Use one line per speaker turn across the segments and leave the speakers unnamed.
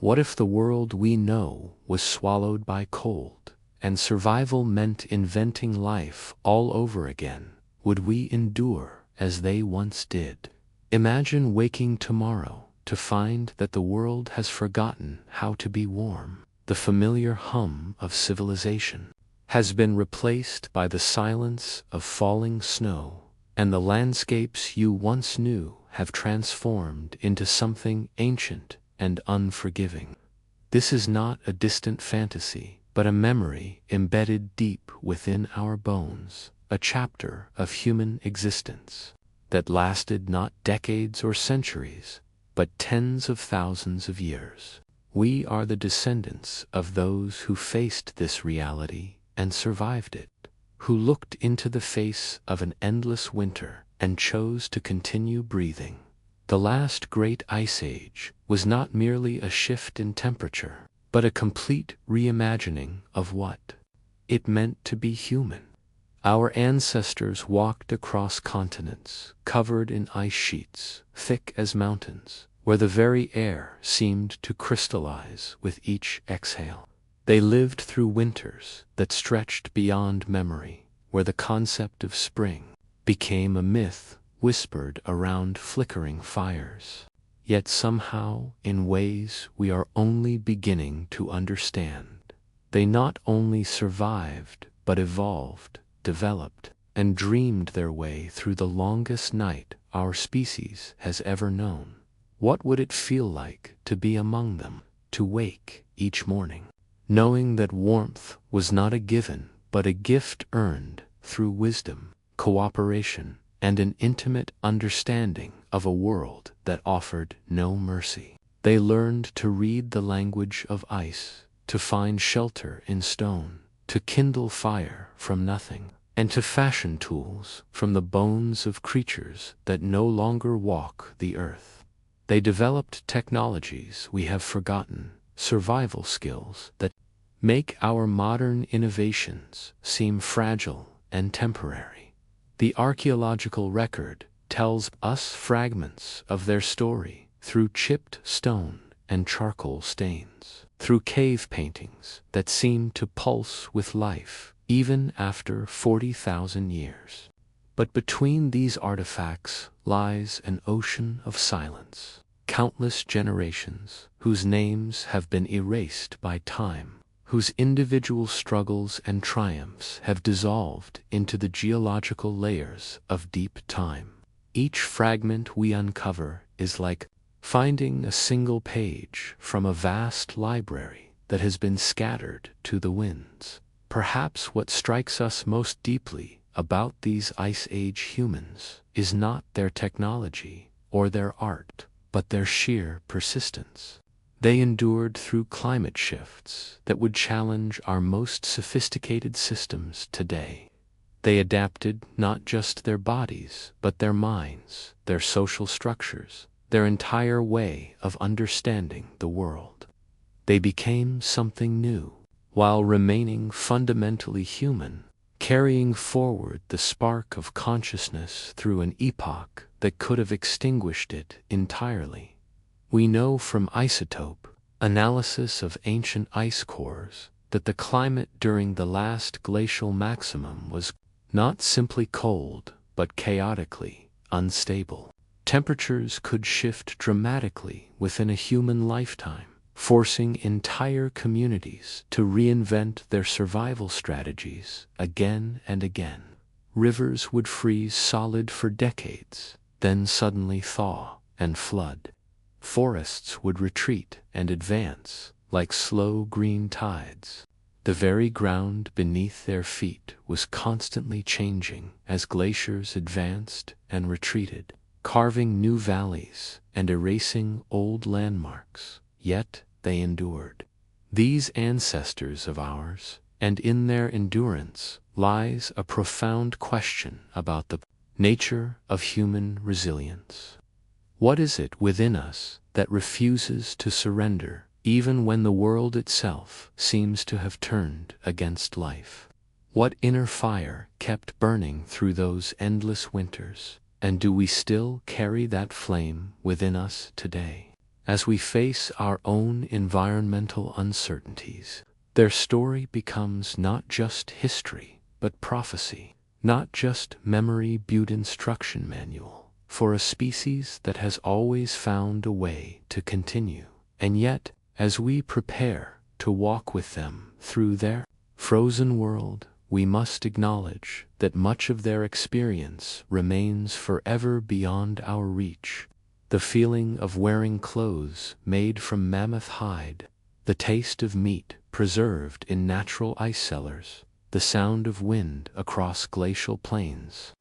What if the world we know was swallowed by cold, and survival meant inventing life all over again? Would we endure as they once did? Imagine waking tomorrow to find that the world has forgotten how to be warm. The familiar hum of civilization has been replaced by the silence of falling snow, and the landscapes you once knew have transformed into something ancient and unforgiving. This is not a distant fantasy, but a memory embedded deep within our bones, a chapter of human existence that lasted not decades or centuries, but tens of thousands of years. We are the descendants of those who faced this reality and survived it, who looked into the face of an endless winter and chose to continue breathing. The last great ice age was not merely a shift in temperature, but a complete reimagining of what it meant to be human. Our ancestors walked across continents covered in ice sheets, thick as mountains, where the very air seemed to crystallize with each exhale. They lived through winters that stretched beyond memory, where the concept of spring became a myth whispered around flickering fires. Yet somehow, in ways we are only beginning to understand, they not only survived but evolved, developed, and dreamed their way through the longest night our species has ever known. What would it feel like to be among them, to wake each morning knowing that warmth was not a given but a gift earned through wisdom, cooperation, and an intimate understanding of a world that offered no mercy? They learned to read the language of ice, to find shelter in stone, to kindle fire from nothing, and to fashion tools from the bones of creatures that no longer walk the earth. They developed technologies we have forgotten, survival skills that make our modern innovations seem fragile and temporary. The archaeological record tells us fragments of their story through chipped stone and charcoal stains, through cave paintings that seem to pulse with life even after 40,000 years. But between these artifacts lies an ocean of silence, countless generations whose names have been erased by time, whose individual struggles and triumphs have dissolved into the geological layers of deep time. Each fragment we uncover is like finding a single page from a vast library that has been scattered to the winds. Perhaps what strikes us most deeply about these Ice Age humans is not their technology or their art, but their sheer persistence. They endured through climate shifts that would challenge our most sophisticated systems today. They adapted not just their bodies, but their minds, their social structures, their entire way of understanding the world. They became something new, while remaining fundamentally human, carrying forward the spark of consciousness through an epoch that could have extinguished it entirely. We know from isotope analysis of ancient ice cores that the climate during the last glacial maximum was not simply cold, but chaotically unstable. Temperatures could shift dramatically within a human lifetime, forcing entire communities to reinvent their survival strategies again and again. Rivers would freeze solid for decades, then suddenly thaw and flood. Forests would retreat and advance like slow green tides. The very ground beneath their feet was constantly changing as glaciers advanced and retreated, carving new valleys and erasing old landmarks. Yet they endured. These ancestors of ours, and in their endurance lies a profound question about the nature of human resilience. What is it within us that refuses to surrender even when the world itself seems to have turned against life? What inner fire kept burning through those endless winters, and do we still carry that flame within us today? as we face our own environmental uncertainties, their story becomes not just history, but prophecy, not just memory-built instruction manual for a species that has always found a way to continue. And yet, as we prepare to walk with them through their frozen world, we must acknowledge that much of their experience remains forever beyond our reach. The feeling of wearing clothes made from mammoth hide, the taste of meat preserved in natural ice cellars, the sound of wind across glacial plains.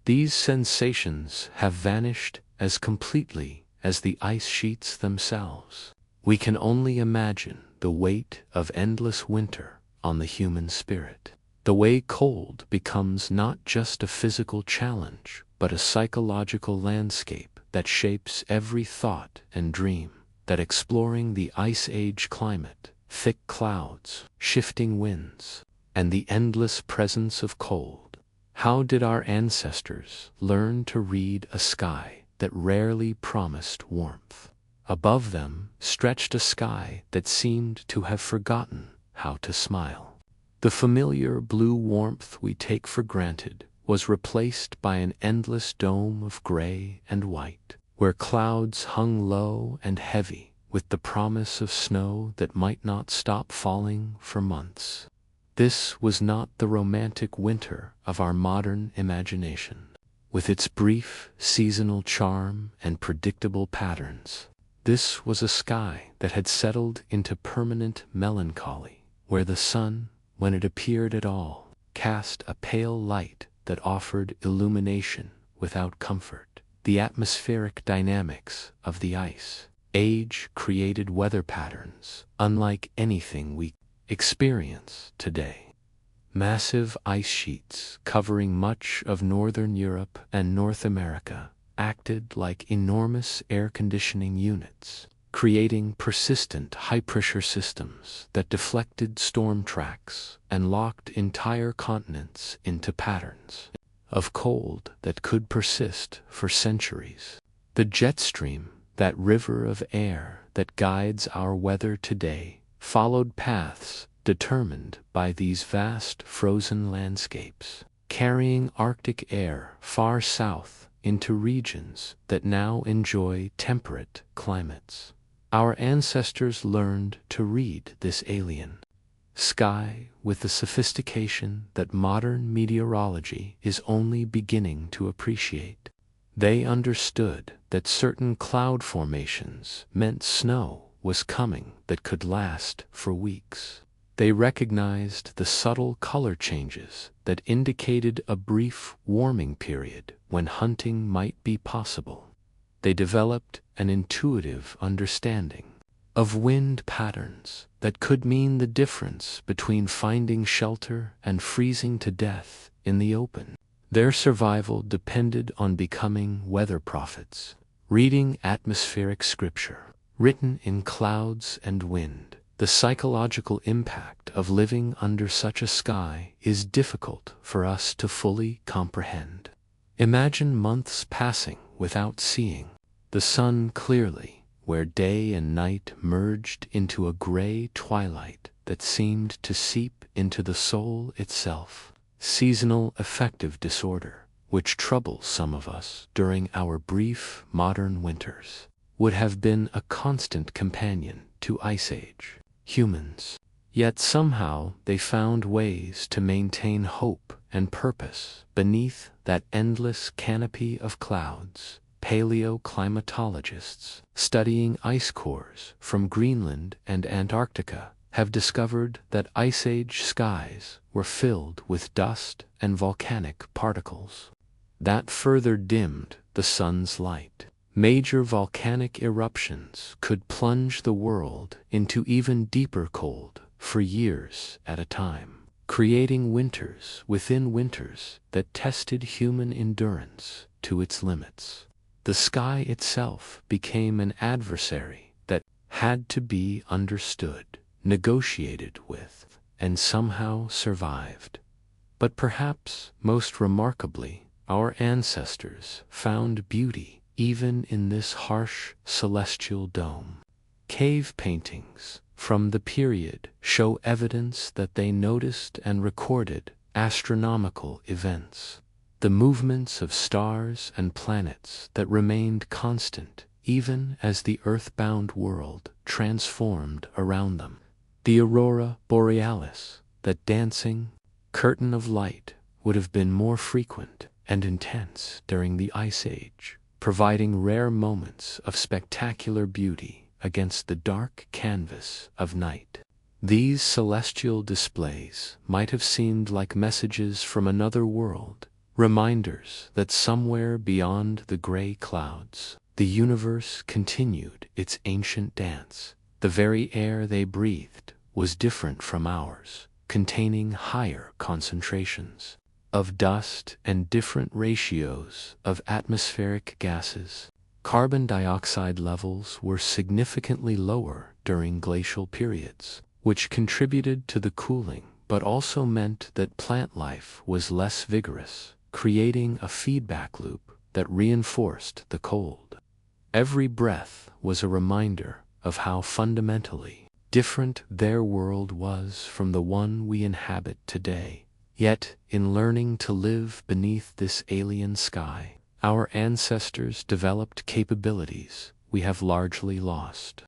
These sensations have vanished as completely as the ice sheets themselves. We can only imagine the weight of endless winter on the human spirit. The way cold becomes not just a physical challenge, but a psychological landscape that shapes every thought and dream. That exploring the Ice Age climate, thick clouds, shifting winds, and the endless presence of cold. How did our ancestors learn to read a sky that rarely promised warmth? Above them stretched a sky that seemed to have forgotten how to smile. The familiar blue warmth we take for granted was replaced by an endless dome of gray and white, where clouds hung low and heavy with the promise of snow that might not stop falling for months. This was not the romantic winter of our modern imagination, with its brief seasonal charm and predictable patterns. This was a sky that had settled into permanent melancholy, where the sun, when it appeared at all, cast a pale light that offered illumination without comfort. The atmospheric dynamics of the Ice Age created weather patterns unlike anything we experience today. Massive ice sheets covering much of northern Europe and North America acted like enormous air conditioning units, creating persistent high-pressure systems that deflected storm tracks and locked entire continents into patterns of cold that could persist for centuries. The jet stream, that river of air that guides our weather today, followed paths determined by these vast frozen landscapes, carrying Arctic air far south into regions that now enjoy temperate climates. Our ancestors learned to read this alien sky with the sophistication that modern meteorology is only beginning to appreciate. They understood that certain cloud formations meant snow was coming that could last for weeks. They recognized the subtle color changes that indicated a brief warming period when hunting might be possible. They developed an intuitive understanding of wind patterns that could mean the difference between finding shelter and freezing to death in the open. Their survival depended on becoming weather prophets, reading atmospheric scripture, written in clouds and wind. The psychological impact of living under such a sky is difficult for us to fully comprehend. Imagine months passing without seeing the sun clearly, where day and night merged into a gray twilight that seemed to seep into the soul itself. Seasonal affective disorder, which troubles some of us during our brief modern winters, would have been a constant companion to Ice Age humans. Yet somehow they found ways to maintain hope and purpose beneath that endless canopy of clouds. Paleoclimatologists studying ice cores from Greenland and Antarctica have discovered that Ice Age skies were filled with dust and volcanic particles that further dimmed the sun's light. Major volcanic eruptions could plunge the world into even deeper cold for years at a time, creating winters within winters that tested human endurance to its limits. The sky itself became an adversary that had to be understood, negotiated with, and somehow survived. But perhaps most remarkably, our ancestors found beauty even in this harsh celestial dome. Cave paintings from the period show evidence that they noticed and recorded astronomical events, the movements of stars and planets that remained constant even as the earthbound world transformed around them. The aurora borealis, that dancing curtain of light, would have been more frequent and intense during the Ice Age, providing rare moments of spectacular beauty against the dark canvas of night. These celestial displays might have seemed like messages from another world, reminders that somewhere beyond the gray clouds, the universe continued its ancient dance. The very air they breathed was different from ours, containing higher concentrations of dust and different ratios of atmospheric gases. Carbon dioxide levels were significantly lower during glacial periods, which contributed to the cooling but also meant that plant life was less vigorous, creating a feedback loop that reinforced the cold. Every breath was a reminder of how fundamentally different their world was from the one we inhabit today. Yet, in learning to live beneath this alien sky, our ancestors developed capabilities we have largely lost.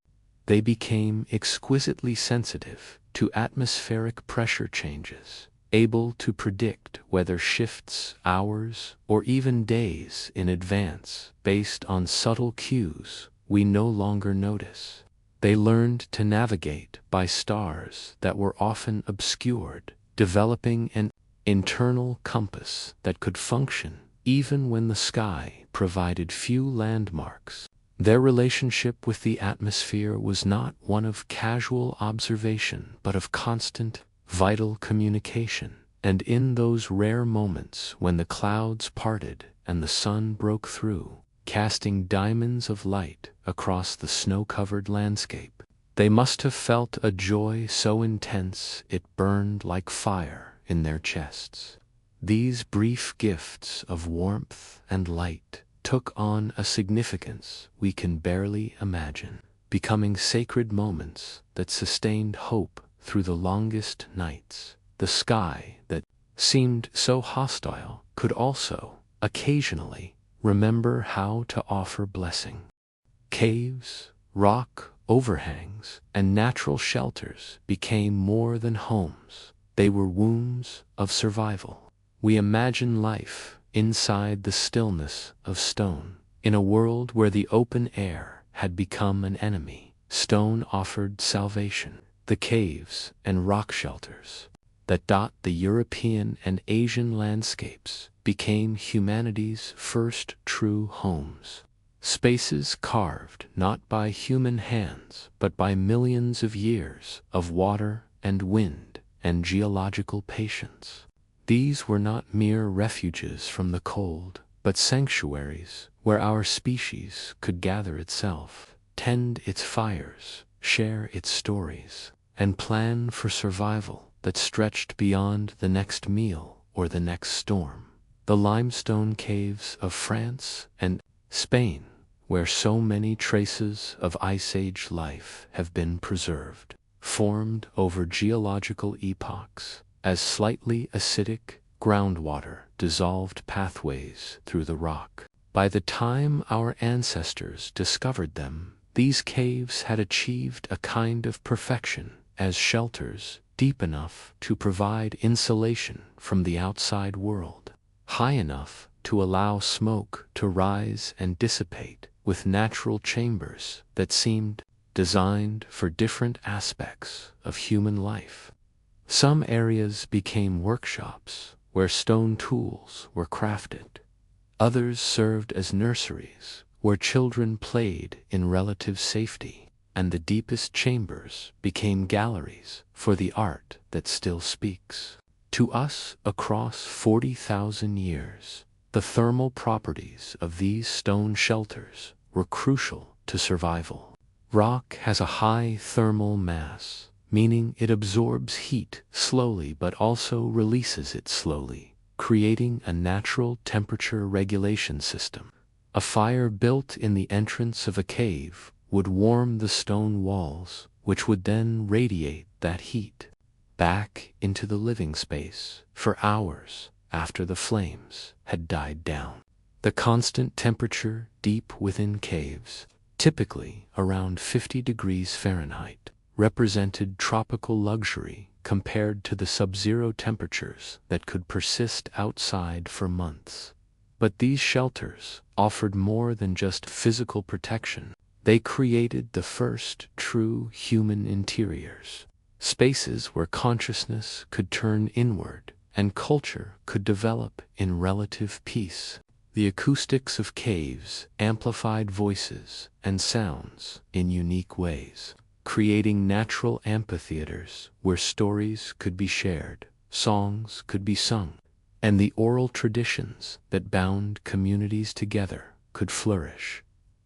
They became exquisitely sensitive to atmospheric pressure changes, able to predict weather shifts hours or even days in advance based on subtle cues we no longer notice. They learned to navigate by stars that were often obscured, developing an internal compass that could function even when the sky provided few landmarks. Their relationship with the atmosphere was not one of casual observation but of constant, vital communication. And in those rare moments when the clouds parted and the sun broke through, casting diamonds of light across the snow-covered landscape, they must have felt a joy so intense it burned like fire in their chests. These brief gifts of warmth and light took on a significance we can barely imagine, becoming sacred moments that sustained hope through the longest nights. The sky that seemed so hostile could also, occasionally, remember how to offer blessing. Caves, rock overhangs, and natural shelters became more than homes. They were wombs of survival. We imagine life inside the stillness of stone. In a world where the open air had become an enemy, stone offered salvation. The caves and rock shelters that dot the European and Asian landscapes became humanity's first true homes. Spaces carved not by human hands but by millions of years of water and wind and geological patience. These were not mere refuges from the cold, but sanctuaries where our species could gather itself, tend its fires, share its stories, and plan for survival that stretched beyond the next meal or the next storm. The limestone caves of France and Spain, where so many traces of Ice Age life have been preserved, formed over geological epochs as slightly acidic groundwater dissolved pathways through the rock. By the time our ancestors discovered them, these caves had achieved a kind of perfection as shelters deep enough to provide insulation from the outside world, high enough to allow smoke to rise and dissipate, with natural chambers that seemed designed for different aspects of human life. Some areas became workshops where stone tools were crafted. Others served as nurseries where children played in relative safety, and the deepest chambers became galleries for the art that still speaks to us across 40,000 years. The thermal properties of these stone shelters were crucial to survival. Rock has a high thermal mass, meaning it absorbs heat slowly but also releases it slowly, creating a natural temperature regulation system. A fire built in the entrance of a cave would warm the stone walls, which would then radiate that heat back into the living space for hours after the flames had died down. The constant temperature deep within caves, typically around 50 degrees Fahrenheit, represented tropical luxury compared to the sub-zero temperatures that could persist outside for months. But these shelters offered more than just physical protection. They created the first true human interiors, spaces where consciousness could turn inward and culture could develop in relative peace. The acoustics of caves amplified voices and sounds in unique ways, creating natural amphitheaters where stories could be shared, songs could be sung, and the oral traditions that bound communities together could flourish.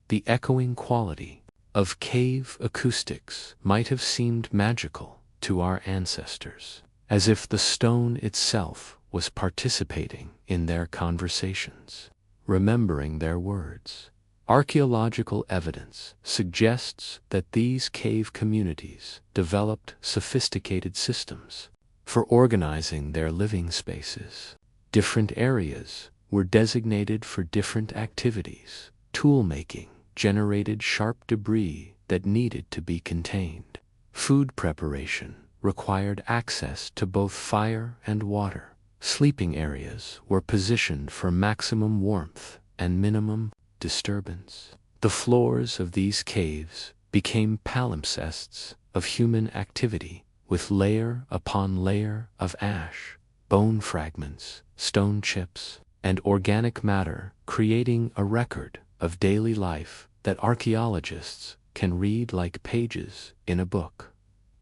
The echoing quality of cave acoustics might have seemed magical to our ancestors, as if the stone itself was participating in their conversations, remembering their words. Archaeological evidence suggests that these cave communities developed sophisticated systems for organizing their living spaces. Different areas were designated for different activities. Tool-making generated sharp debris that needed to be contained. Food preparation required access to both fire and water. Sleeping areas were positioned for maximum warmth and minimum disturbance. The floors of these caves became palimpsests of human activity, with layer upon layer of ash, bone fragments, stone chips, and organic matter, creating a record of daily life that archaeologists can read like pages in a book.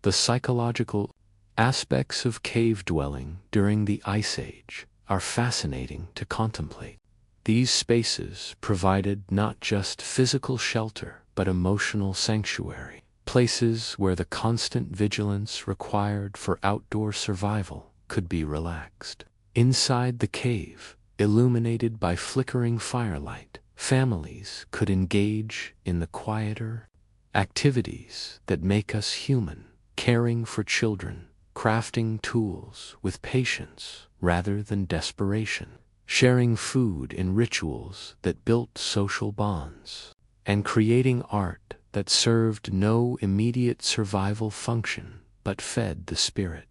The psychological aspects of cave dwelling during the Ice Age are fascinating to contemplate. These spaces provided not just physical shelter but emotional sanctuary, places where the constant vigilance required for outdoor survival could be relaxed. Inside the cave, illuminated by flickering firelight, families could engage in the quieter activities that make us human, caring for children, crafting tools with patience rather than desperation, sharing food in rituals that built social bonds, and creating art that served no immediate survival function but fed the spirit.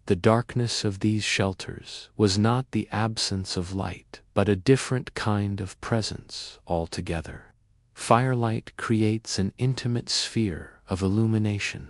The darkness of these shelters was not the absence of light, but a different kind of presence altogether. Firelight creates an intimate sphere of illumination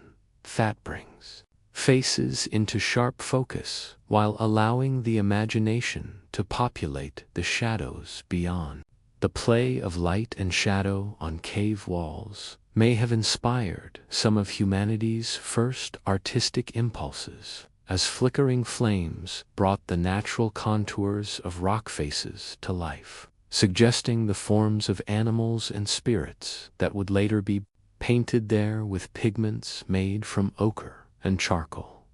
that brings faces into sharp focus while allowing the imagination to populate the shadows beyond. The play of light and shadow on cave walls may have inspired some of humanity's first artistic impulses, as flickering flames brought the natural contours of rock faces to life, suggesting the forms of animals and spirits that would later be painted there with pigments made from ochre and charcoal.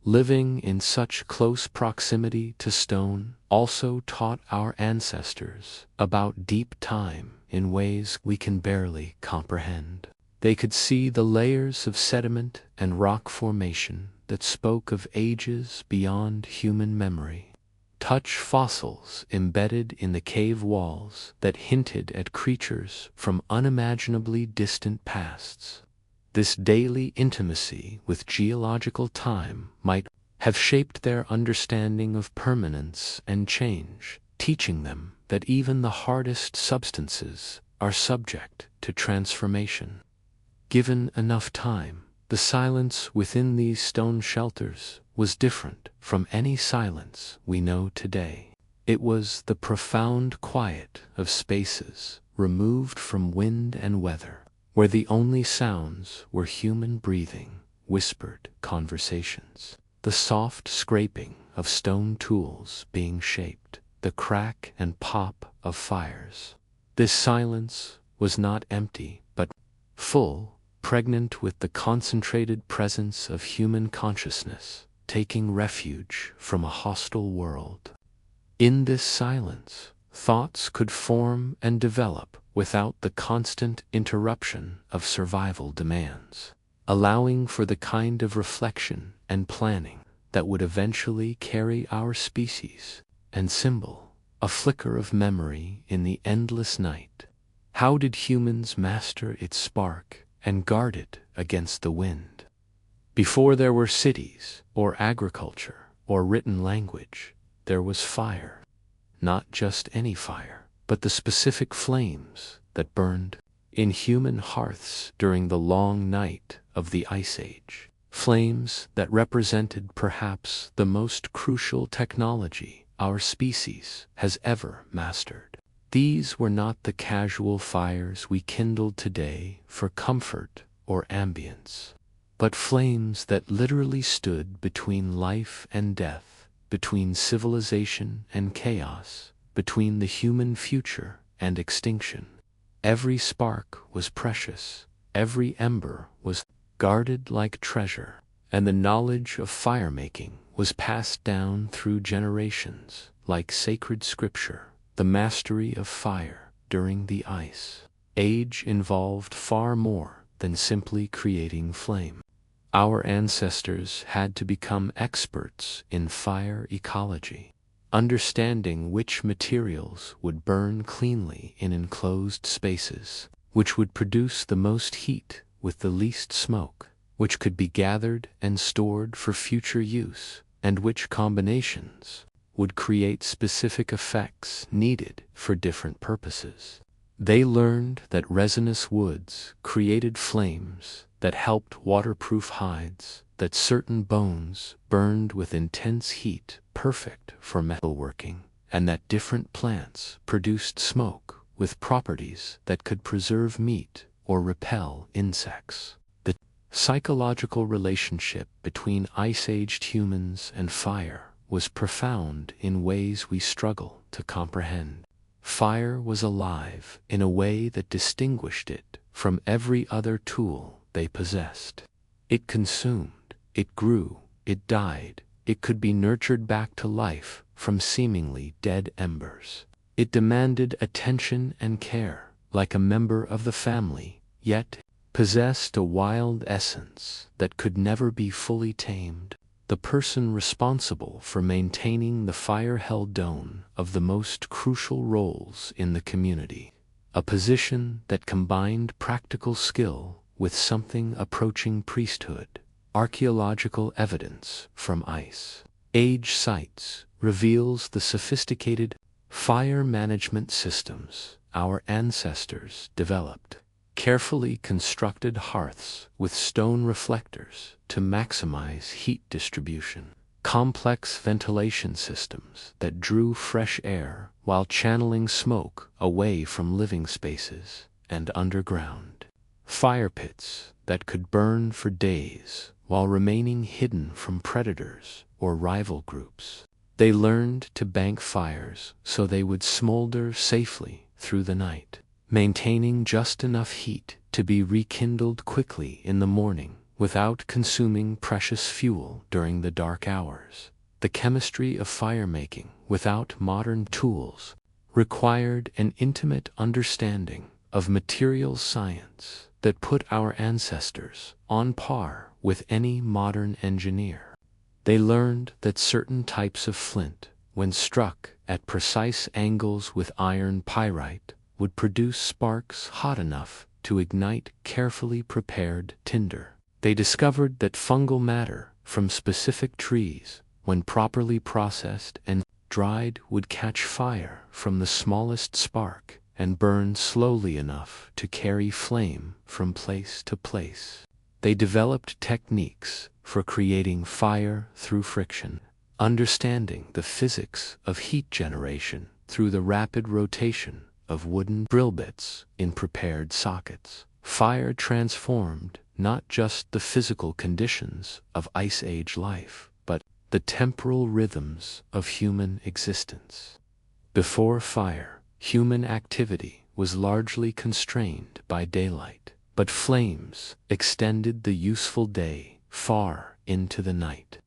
Living in such close proximity to stone also taught our ancestors about deep time in ways we can barely comprehend. They could see the layers of sediment and rock formation that spoke of ages beyond human memory, touch fossils embedded in the cave walls that hinted at creatures from unimaginably distant pasts. This daily intimacy with geological time might have shaped their understanding of permanence and change, teaching them that even the hardest substances are subject to transformation. Given enough time, the silence within these stone shelters was different from any silence we know today. It was the profound quiet of spaces removed from wind and weather, where the only sounds were human breathing, whispered conversations, the soft scraping of stone tools being shaped, the crack and pop of fires. This silence was not empty, but full, pregnant with the concentrated presence of human consciousness, taking refuge from a hostile world. In this silence, thoughts could form and develop without the constant interruption of survival demands, allowing for the kind of reflection and planning that would eventually carry our species and symbol, a flicker of memory in the endless night. How did humans master its spark and guard it against the wind? Before there were cities, or agriculture, or written language, there was fire. Not just any fire, but the specific flames that burned in human hearths during the long night of the Ice Age. Flames that represented perhaps the most crucial technology our species has ever mastered. These were not the casual fires we kindled today for comfort or ambience, but flames that literally stood between life and death, between civilization and chaos, between the human future and extinction. Every spark was precious, every ember was guarded like treasure, and the knowledge of fire-making was passed down through generations like sacred scripture. The mastery of fire during the Ice Age involved far more than simply creating flame. Our ancestors had to become experts in fire ecology, understanding which materials would burn cleanly in enclosed spaces, which would produce the most heat with the least smoke, which could be gathered and stored for future use, and which combinations would create specific effects needed for different purposes. They learned that resinous woods created flames that helped waterproof hides, that certain bones burned with intense heat perfect for metalworking, and that different plants produced smoke with properties that could preserve meat or repel insects. The psychological relationship between ice-aged humans and fire was profound in ways we struggle to comprehend. Fire was alive in a way that distinguished it from every other tool they possessed. It consumed, it grew, it died, it could be nurtured back to life from seemingly dead embers. It demanded attention and care, like a member of the family, yet possessed a wild essence that could never be fully tamed. The person responsible for maintaining the fire held one of the most crucial roles in the community, a position that combined practical skill with something approaching priesthood. Archaeological evidence from Ice Age sites reveals the sophisticated fire management systems our ancestors developed. Carefully constructed hearths with stone reflectors to maximize heat distribution. Complex ventilation systems that drew fresh air while channeling smoke away from living spaces and underground. Fire pits that could burn for days while remaining hidden from predators or rival groups. They learned to bank fires so they would smolder safely through the night, maintaining just enough heat to be rekindled quickly in the morning without consuming precious fuel during the dark hours. The chemistry of fire-making without modern tools required an intimate understanding of materials science that put our ancestors on par with any modern engineer. They learned that certain types of flint, when struck at precise angles with iron pyrite, would produce sparks hot enough to ignite carefully prepared tinder. They discovered that fungal matter from specific trees, when properly processed and dried, would catch fire from the smallest spark and burn slowly enough to carry flame from place to place. They developed techniques for creating fire through friction, understanding the physics of heat generation through the rapid rotation of wooden drill bits in prepared sockets. Fire transformed not just the physical conditions of Ice Age life, but the temporal rhythms of human existence. Before fire, human activity was largely constrained by daylight, but flames extended the useful day far into the night.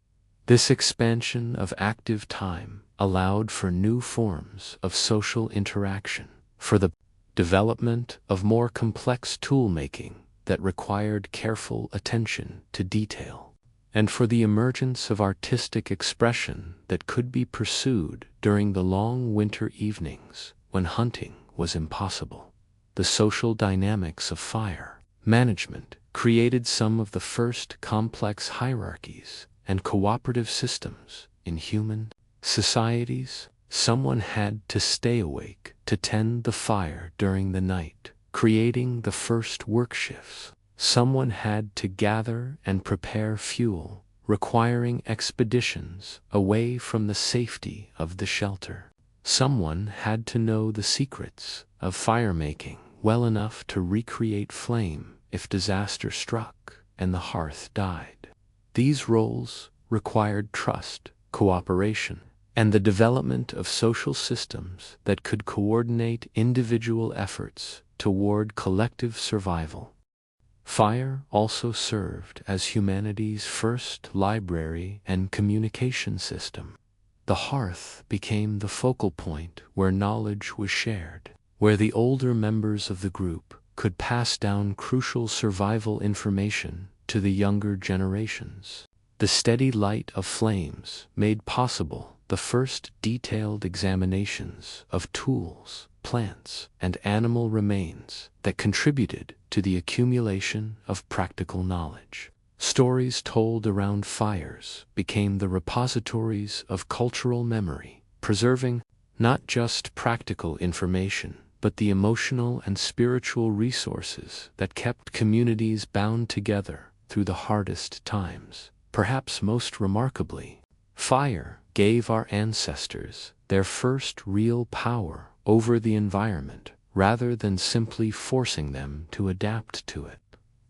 This expansion of active time allowed for new forms of social interaction, for the development of more complex tool-making that required careful attention to detail, and for the emergence of artistic expression that could be pursued during the long winter evenings when hunting was impossible. The social dynamics of fire management created some of the first complex hierarchies and cooperative systems in human societies. Someone had to stay awake to tend the fire during the night, creating the first work shifts. Someone had to gather and prepare fuel, requiring expeditions away from the safety of the shelter. Someone had to know the secrets of fire-making well enough to recreate flame if disaster struck and the hearth died. These roles required trust, cooperation, and the development of social systems that could coordinate individual efforts toward collective survival. Fire also served as humanity's first library and communication system. The hearth became the focal point where knowledge was shared, where the older members of the group could pass down crucial survival information to the younger generations. The steady light of flames made possible the first detailed examinations of tools, plants, and animal remains that contributed to the accumulation of practical knowledge. Stories told around fires became the repositories of cultural memory, preserving not just practical information, but the emotional and spiritual resources that kept communities bound together through the hardest times. Perhaps most remarkably, fire gave our ancestors their first real power over the environment, rather than simply forcing them to adapt to it.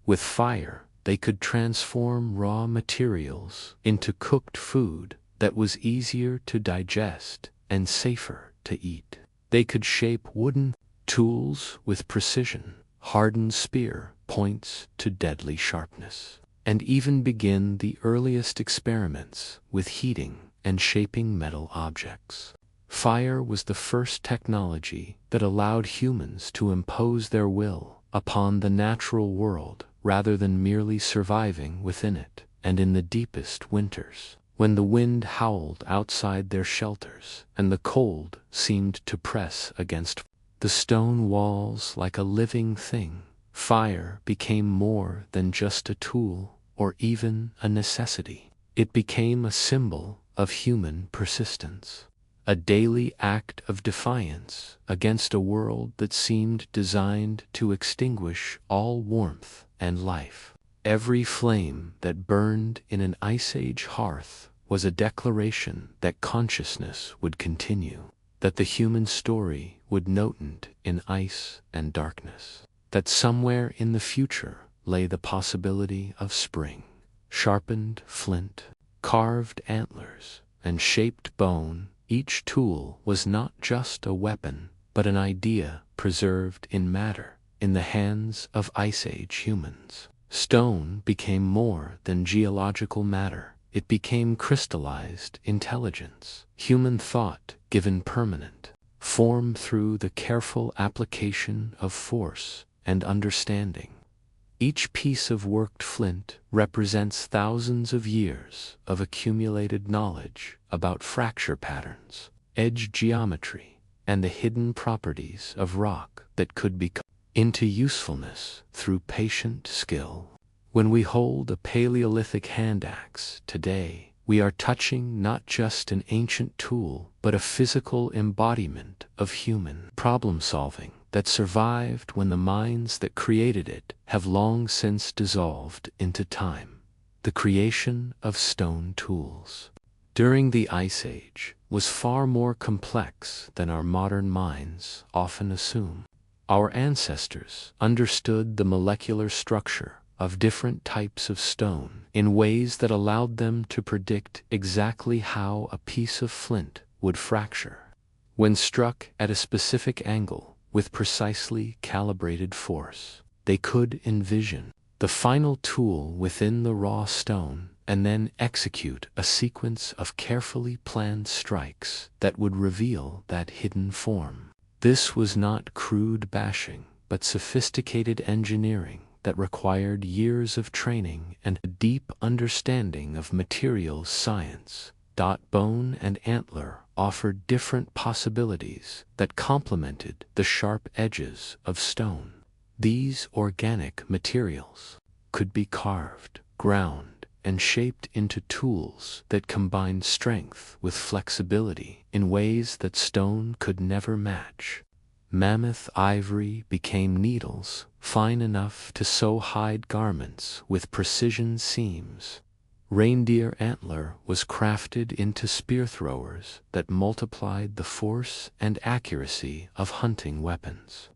With fire, they could transform raw materials into cooked food that was easier to digest and safer to eat. They could shape wooden tools with precision, harden spear points to deadly sharpness, and even begin the earliest experiments with heating and shaping metal objects. Fire was the first technology that allowed humans to impose their will upon the natural world rather than merely surviving within it. And in the deepest winters, when the wind howled outside their shelters and the cold seemed to press against the stone walls like a living thing, fire became more than just a tool or even a necessity. It became a symbol of human persistence, a daily act of defiance against a world that seemed designed to extinguish all warmth and life. Every flame that burned in an Ice Age hearth was a declaration that consciousness would continue, that the human story would notent in ice and darkness, that somewhere in the future lay the possibility of spring. Sharpened flint, carved antlers, and shaped bone, each tool was not just a weapon, but an idea preserved in matter, in the hands of Ice Age humans. Stone became more than geological matter. It became crystallized intelligence, human thought given permanent form through the careful application of force and understanding. Each piece of worked flint represents thousands of years of accumulated knowledge about fracture patterns, edge geometry, and the hidden properties of rock that could be come into usefulness through patient skill. When we hold a Paleolithic hand axe today, we are touching not just an ancient tool, but a physical embodiment of human problem-solving that survived when the minds that created it have long since dissolved into time. The creation of stone tools during the Ice Age was far more complex than our modern minds often assume. Our ancestors understood the molecular structure of different types of stone in ways that allowed them to predict exactly how a piece of flint would fracture when struck at a specific angle with precisely calibrated force. They could envision the final tool within the raw stone and then execute a sequence of carefully planned strikes that would reveal that hidden form. This was not crude bashing, but sophisticated engineering that required years of training and a deep understanding of materials science. Bone and antler offered different possibilities that complemented the sharp edges of stone. These organic materials could be carved, ground, and shaped into tools that combined strength with flexibility in ways that stone could never match. Mammoth ivory became needles, fine enough to sew hide garments with precision seams. Reindeer antler was crafted into spear throwers that multiplied the force and accuracy of hunting weapons.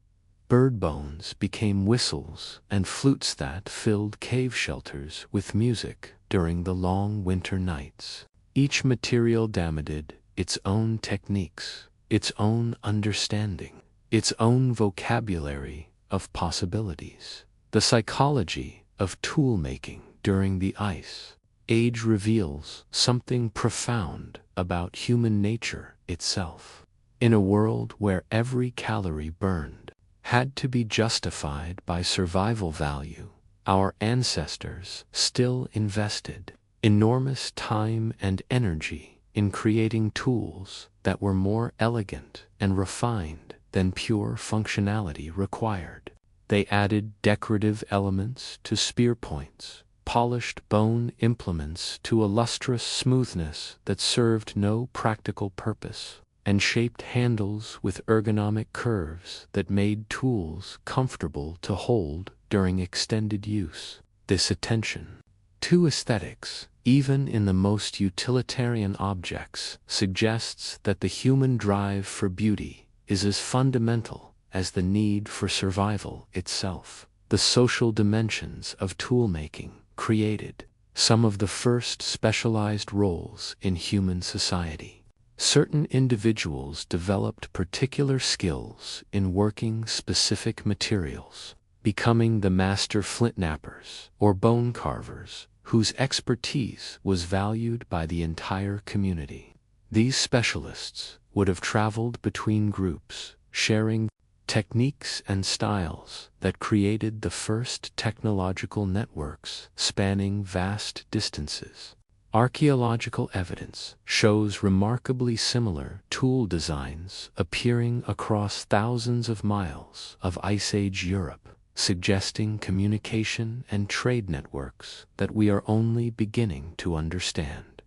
Bird bones became whistles and flutes that filled cave shelters with music during the long winter nights. Each material demanded its own techniques, its own understanding, its own vocabulary of possibilities. The psychology of tool making during the Ice Age reveals something profound about human nature itself. In a world where every calorie burned had to be justified by survival value, our ancestors still invested enormous time and energy in creating tools that were more elegant and refined than pure functionality required. They added decorative elements to spear points, polished bone implements to a lustrous smoothness that served no practical purpose, and shaped handles with ergonomic curves that made tools comfortable to hold during extended use. This attention to aesthetics, even in the most utilitarian objects, suggests that the human drive for beauty is as fundamental as the need for survival itself. The social dimensions of tool-making created some of the first specialized roles in human society. Certain individuals developed particular skills in working specific materials, becoming the master flint knappers or bone carvers, whose expertise was valued by the entire community. These specialists would have traveled between groups, sharing techniques and styles that created the first technological networks spanning vast distances. Archaeological evidence shows remarkably similar tool designs appearing across thousands of miles of Ice Age Europe, suggesting communication and trade networks that we are only beginning to understand.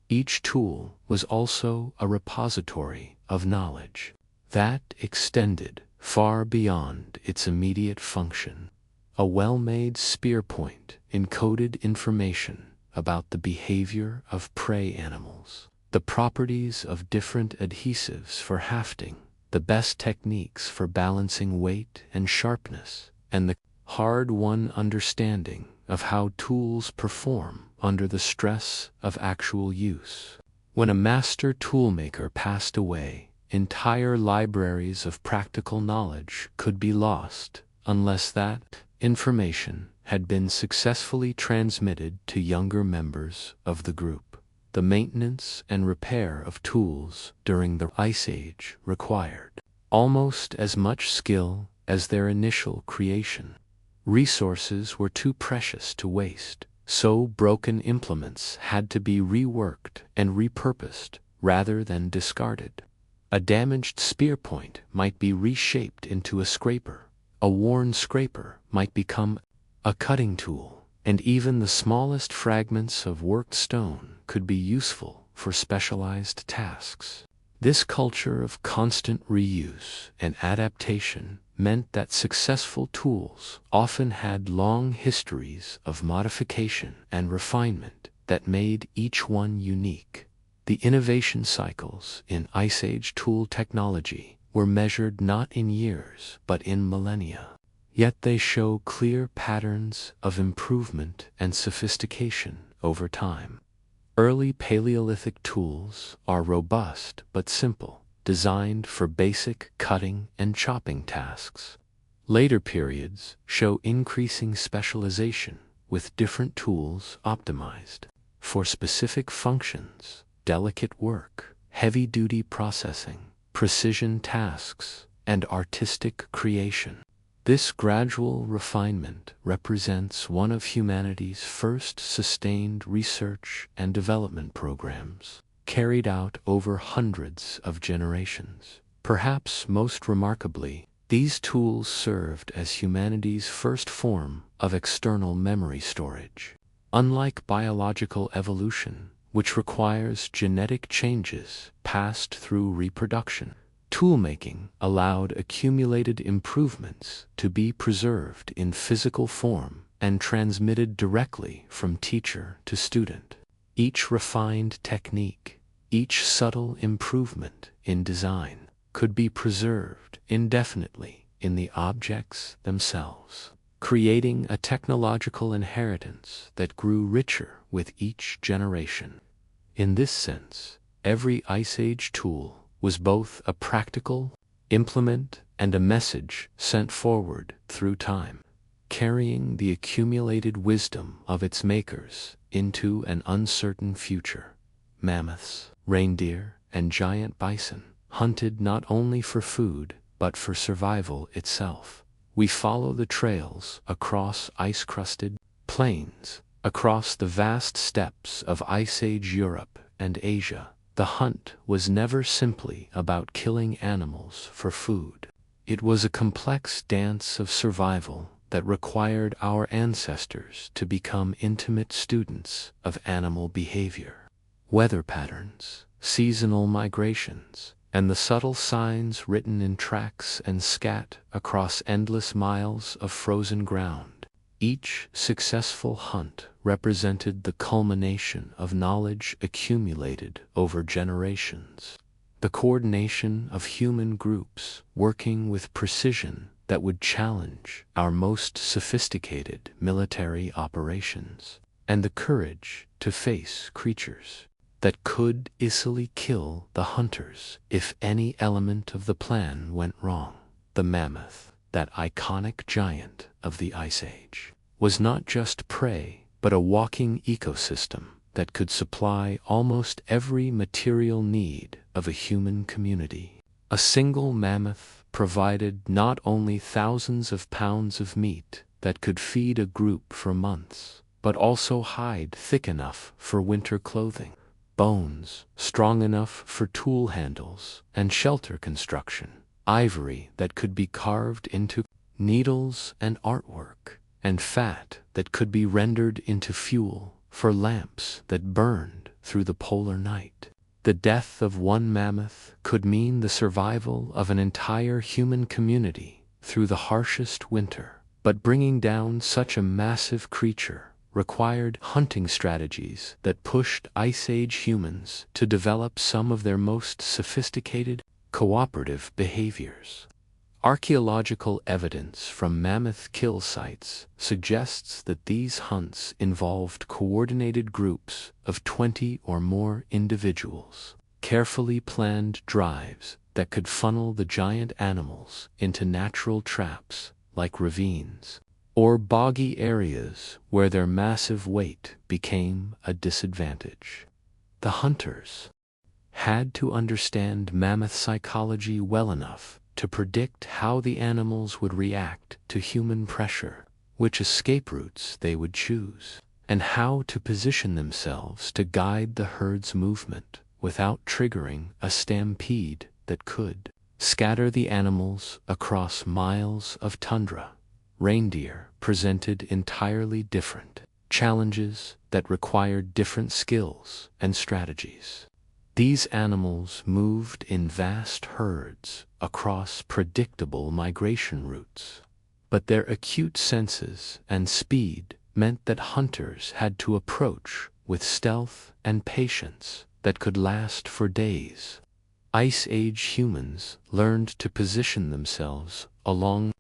Each tool was also a repository of knowledge that extended far beyond its immediate function. A well-made spear point encoded information about the behavior of prey animals, the properties of different adhesives for hafting, the best techniques for balancing weight and sharpness, and the hard-won understanding of how tools perform under the stress of actual use. When a master toolmaker passed away, entire libraries of practical knowledge could be lost unless that information had been successfully transmitted to younger members of the group. The maintenance and repair of tools during the Ice Age required almost as much skill as their initial creation. Resources were too precious to waste, so broken implements had to be reworked and repurposed rather than discarded. A damaged spear point might be reshaped into a scraper, a worn scraper might become a cutting tool, and even the smallest fragments of worked stone could be useful for specialized tasks. This culture of constant reuse and adaptation meant that successful tools often had long histories of modification and refinement that made each one unique. The innovation cycles in Ice Age tool technology were measured not in years but in millennia. Yet they show clear patterns of improvement and sophistication over time. Early Paleolithic tools are robust but simple, designed for basic cutting and chopping tasks. Later periods show increasing specialization, with different tools optimized for specific functions, delicate work, heavy-duty processing, precision tasks, and artistic creation. This gradual refinement represents one of humanity's first sustained research and development programs, carried out over hundreds of generations. Perhaps most remarkably, these tools served as humanity's first form of external memory storage. Unlike biological evolution, which requires genetic changes passed through reproduction, toolmaking allowed accumulated improvements to be preserved in physical form and transmitted directly from teacher to student. Each refined technique, each subtle improvement in design, could be preserved indefinitely in the objects themselves, creating a technological inheritance that grew richer with each generation. In this sense, every Ice Age tool was both a practical implement and a message sent forward through time, carrying the accumulated wisdom of its makers into an uncertain future. Mammoths, reindeer, and giant bison hunted not only for food but for survival itself. We follow the trails across ice-crusted plains, across the vast steppes of Ice Age Europe and Asia. The hunt was never simply about killing animals for food. It was a complex dance of survival that required our ancestors to become intimate students of animal behavior. Weather patterns, seasonal migrations, and the subtle signs written in tracks and scat across endless miles of frozen ground. Each successful hunt represented the culmination of knowledge accumulated over generations. The coordination of human groups working with precision that would challenge our most sophisticated military operations, and the courage to face creatures that could easily kill the hunters if any element of the plan went wrong. The mammoth, that iconic giant of the Ice Age, was not just prey, but a walking ecosystem that could supply almost every material need of a human community. A single mammoth provided not only thousands of pounds of meat that could feed a group for months, but also hide thick enough for winter clothing, bones strong enough for tool handles and shelter construction, ivory that could be carved into needles and artwork, and fat that could be rendered into fuel for lamps that burned through the polar night. The death of one mammoth could mean the survival of an entire human community through the harshest winter, but bringing down such a massive creature required hunting strategies that pushed Ice Age humans to develop some of their most sophisticated, cooperative behaviors. Archaeological evidence from mammoth kill sites suggests that these hunts involved coordinated groups of 20 or more individuals, carefully planned drives that could funnel the giant animals into natural traps like ravines, or boggy areas where their massive weight became a disadvantage. The hunters had to understand mammoth psychology well enough to predict how the animals would react to human pressure, which escape routes they would choose, and how to position themselves to guide the herd's movement without triggering a stampede that could scatter the animals across miles of tundra. Reindeer presented entirely different challenges that required different skills and strategies. These animals moved in vast herds across predictable migration routes, but their acute senses and speed meant that hunters had to approach with stealth and patience that could last for days. Ice Age humans learned to position themselves along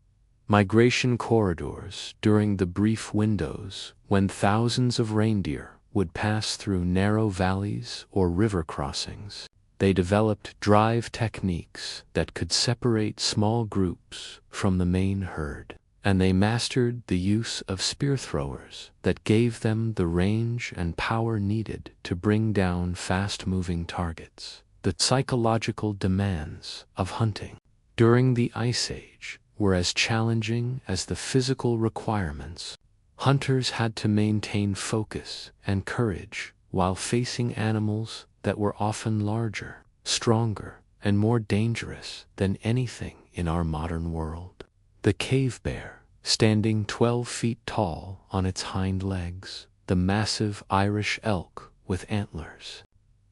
migration corridors during the brief windows when thousands of reindeer would pass through narrow valleys or river crossings. They developed drive techniques that could separate small groups from the main herd, and they mastered the use of spear throwers that gave them the range and power needed to bring down fast-moving targets. The psychological demands of hunting during the Ice Age were as challenging as the physical requirements. Hunters had to maintain focus and courage while facing animals that were often larger, stronger, and more dangerous than anything in our modern world. The cave bear, standing 12 feet tall on its hind legs, the massive Irish elk with antlers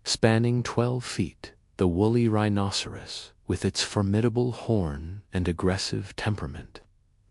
spanning 12 feet, the woolly rhinoceros with its formidable horn and aggressive temperament.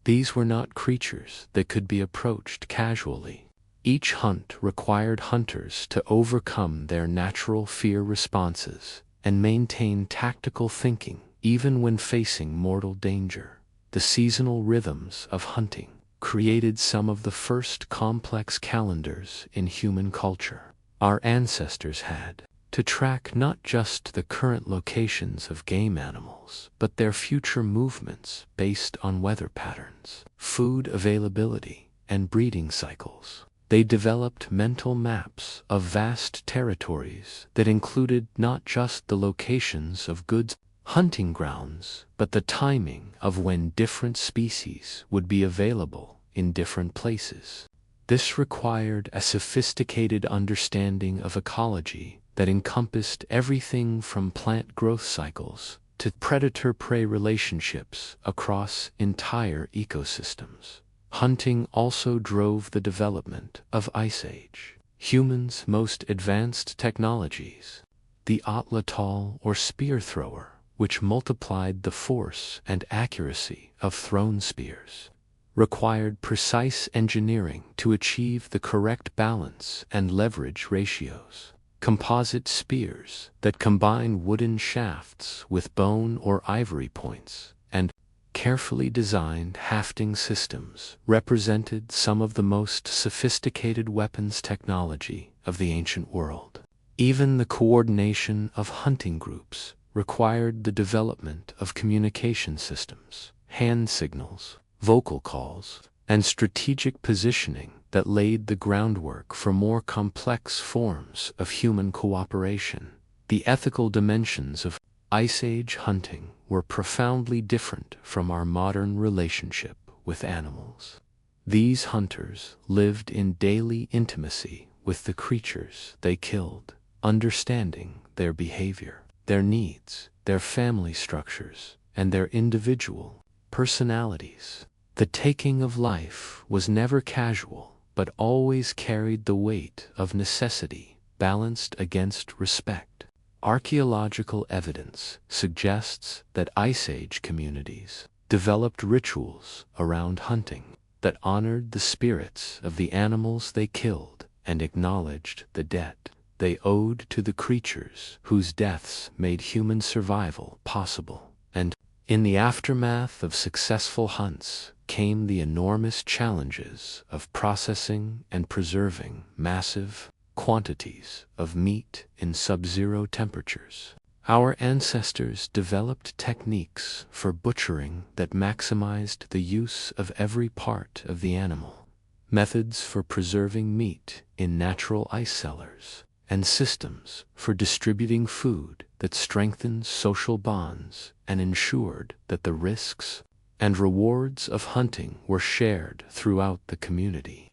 These were not creatures that could be approached casually. Each hunt required hunters to overcome their natural fear responses and maintain tactical thinking even when facing mortal danger. The seasonal rhythms of hunting created some of the first complex calendars in human culture. Our ancestors had to track not just the current locations of game animals, but their future movements based on weather patterns, food availability, and breeding cycles. They developed mental maps of vast territories that included not just the locations of good hunting grounds, but the timing of when different species would be available in different places. This required a sophisticated understanding of ecology that encompassed everything from plant growth cycles to predator-prey relationships across entire ecosystems. Hunting also drove the development of Ice Age. Humans' most advanced technologies, the atlatl or spear thrower, which multiplied the force and accuracy of thrown spears, required precise engineering to achieve the correct balance and leverage ratios. Composite spears that combine wooden shafts with bone or ivory points, and carefully designed hafting systems represented some of the most sophisticated weapons technology of the ancient world. Even the coordination of hunting groups required the development of communication systems, hand signals, vocal calls, and strategic positioning that laid the groundwork for more complex forms of human cooperation. The ethical dimensions of Ice Age hunting were profoundly different from our modern relationship with animals. These hunters lived in daily intimacy with the creatures they killed, understanding their behavior, their needs, their family structures, and their individual personalities. The taking of life was never casual, but always carried the weight of necessity, balanced against respect. Archaeological evidence suggests that Ice Age communities developed rituals around hunting that honored the spirits of the animals they killed and acknowledged the debt they owed to the creatures whose deaths made human survival possible. And in the aftermath of successful hunts came the enormous challenges of processing and preserving massive quantities of meat in sub-zero temperatures. Our ancestors developed techniques for butchering that maximized the use of every part of the animal, methods for preserving meat in natural ice cellars, and systems for distributing food that strengthened social bonds and ensured that the risks and rewards of hunting were shared throughout the community.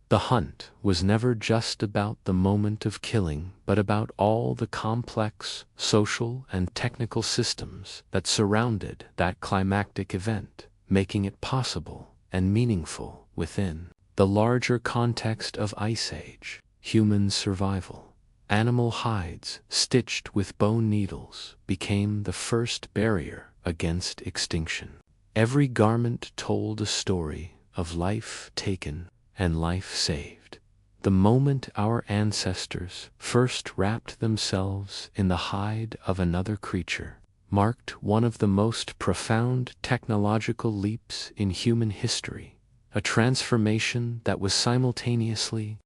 The hunt was never just about the moment of killing, but about all the complex social and technical systems that surrounded that climactic event, making it possible and meaningful within the larger context of Ice Age human survival. Animal hides stitched with bone needles became the first barrier against extinction. Every garment told a story of life taken and life saved. The moment our ancestors first wrapped themselves in the hide of another creature marked one of the most profound technological leaps in human history, a transformation that was simultaneously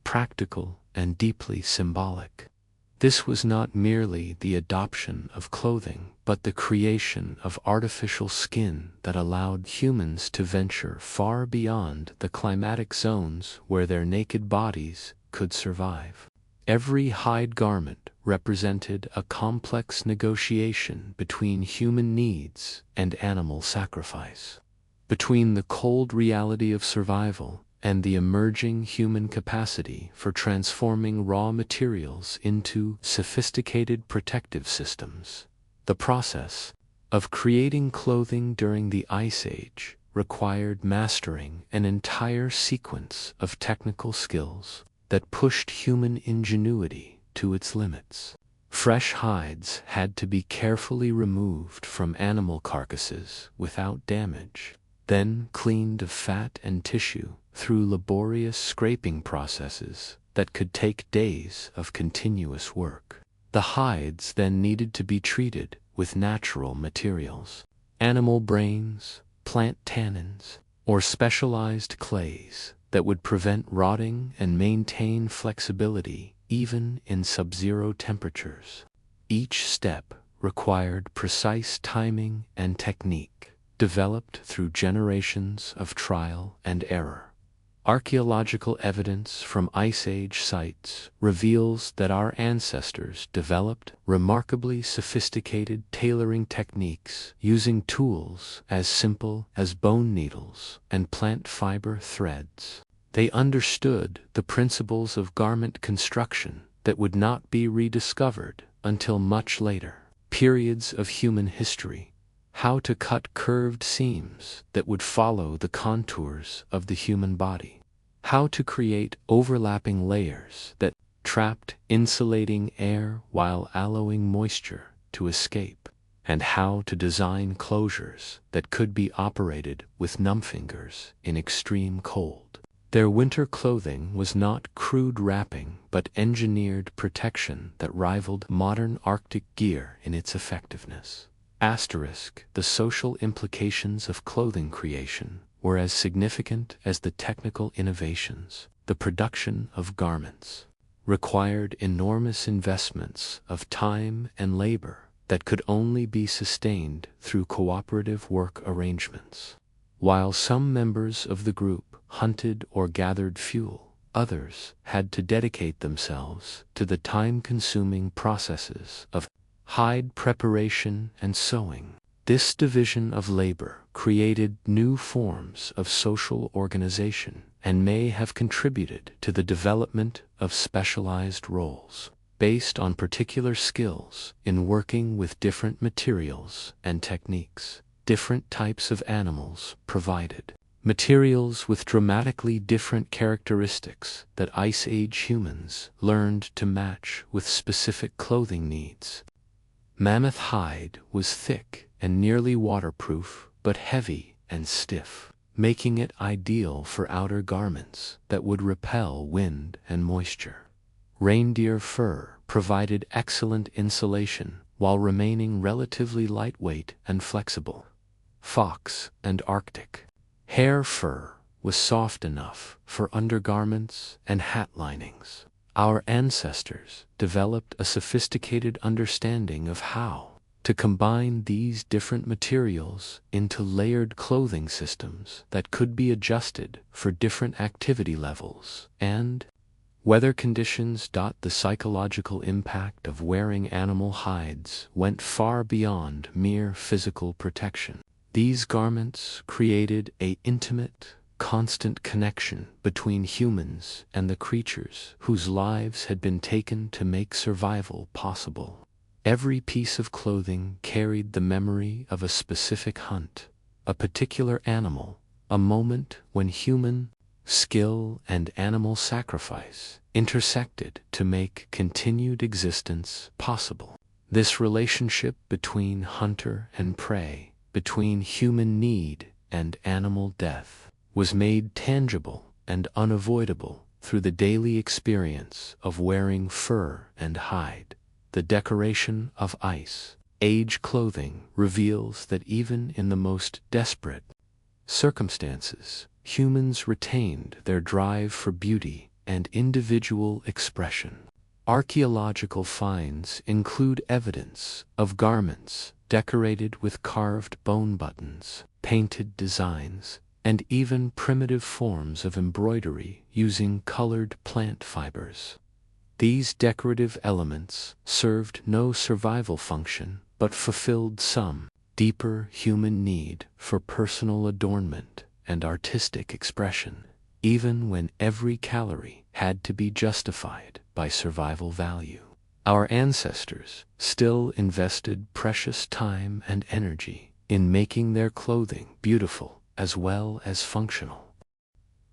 practical and deeply symbolic. This was not merely the adoption of clothing, but the creation of artificial skin that allowed humans to venture far beyond the climatic zones where their naked bodies could survive. Every hide garment represented a complex negotiation between human needs and animal sacrifice, between the cold reality of survival and the emerging human capacity for transforming raw materials into sophisticated protective systems. The process of creating clothing during the Ice Age required mastering an entire sequence of technical skills that pushed human ingenuity to its limits. Fresh hides had to be carefully removed from animal carcasses without damage, then cleaned of fat and tissue through laborious scraping processes that could take days of continuous work. The hides then needed to be treated with natural materials, animal brains, plant tannins, or specialized clays that would prevent rotting and maintain flexibility even in sub-zero temperatures. Each step required precise timing and technique, developed through generations of trial and error. Archaeological evidence from Ice Age sites reveals that our ancestors developed remarkably sophisticated tailoring techniques using tools as simple as bone needles and plant fiber threads. They understood the principles of garment construction that would not be rediscovered until much later periods of human history. How to cut curved seams that would follow the contours of the human body. How to create overlapping layers that trapped insulating air while allowing moisture to escape. And how to design closures that could be operated with numbfingers in extreme cold. Their winter clothing was not crude wrapping but engineered protection that rivaled modern Arctic gear in its effectiveness. The social implications of clothing creation were as significant as the technical innovations. The production of garments required enormous investments of time and labor that could only be sustained through cooperative work arrangements. While some members of the group hunted or gathered fuel, others had to dedicate themselves to the time-consuming processes of hide preparation and sewing. This division of labor created new forms of social organization and may have contributed to the development of specialized roles based on particular skills in working with different materials and techniques. Different types of animals provided materials with dramatically different characteristics that Ice Age humans learned to match with specific clothing needs. Mammoth hide was thick and nearly waterproof, but heavy and stiff, making it ideal for outer garments that would repel wind and moisture. Reindeer fur provided excellent insulation while remaining relatively lightweight and flexible. Fox and Arctic hare fur was soft enough for undergarments and hat linings. Our ancestors developed a sophisticated understanding of how to combine these different materials into layered clothing systems that could be adjusted for different activity levels and weather conditions. The psychological impact of wearing animal hides went far beyond mere physical protection. These garments created an intimate, constant connection between humans and the creatures whose lives had been taken to make survival possible. Every piece of clothing carried the memory of a specific hunt, a particular animal, a moment when human skill and animal sacrifice intersected to make continued existence possible. This relationship between hunter and prey, between human need and animal death, was made tangible and unavoidable through the daily experience of wearing fur and hide. The decoration of Ice Age clothing reveals that even in the most desperate circumstances, humans retained their drive for beauty and individual expression. Archaeological finds include evidence of garments decorated with carved bone buttons, painted designs, and even primitive forms of embroidery using colored plant fibers. These decorative elements served no survival function but fulfilled some deeper human need for personal adornment and artistic expression, even when every calorie had to be justified by survival value. Our ancestors still invested precious time and energy in making their clothing beautiful as well as functional.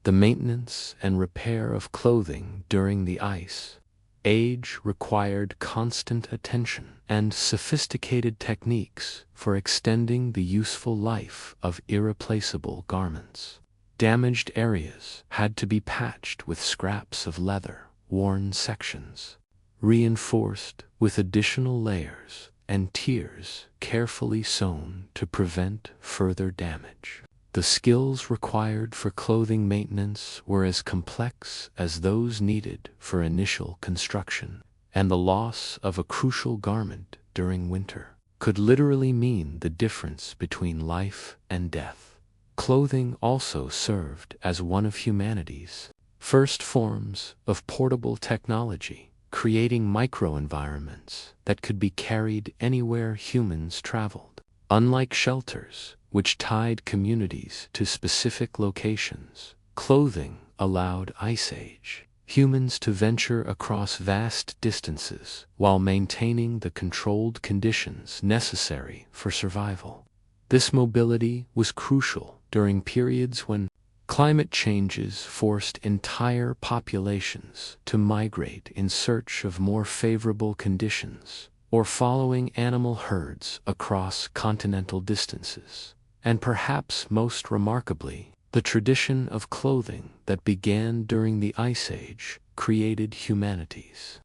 The maintenance and repair of clothing during the Ice Age required constant attention and sophisticated techniques for extending the useful life of irreplaceable garments. Damaged areas had to be patched with scraps of leather, worn sections, reinforced with additional layers, and tiers carefully sewn to prevent further damage. The skills required for clothing maintenance were as complex as those needed for initial construction, and the loss of a crucial garment during winter could literally mean the difference between life and death. Clothing also served as one of humanity's first forms of portable technology, creating microenvironments that could be carried anywhere humans traveled. Unlike shelters, which tied communities to specific locations, clothing allowed Ice Age humans to venture across vast distances while maintaining the controlled conditions necessary for survival. This mobility was crucial during periods when climate changes forced entire populations to migrate in search of more favorable conditions, or following animal herds across continental distances. And perhaps most remarkably, the tradition of clothing that began during the Ice Age created humanity's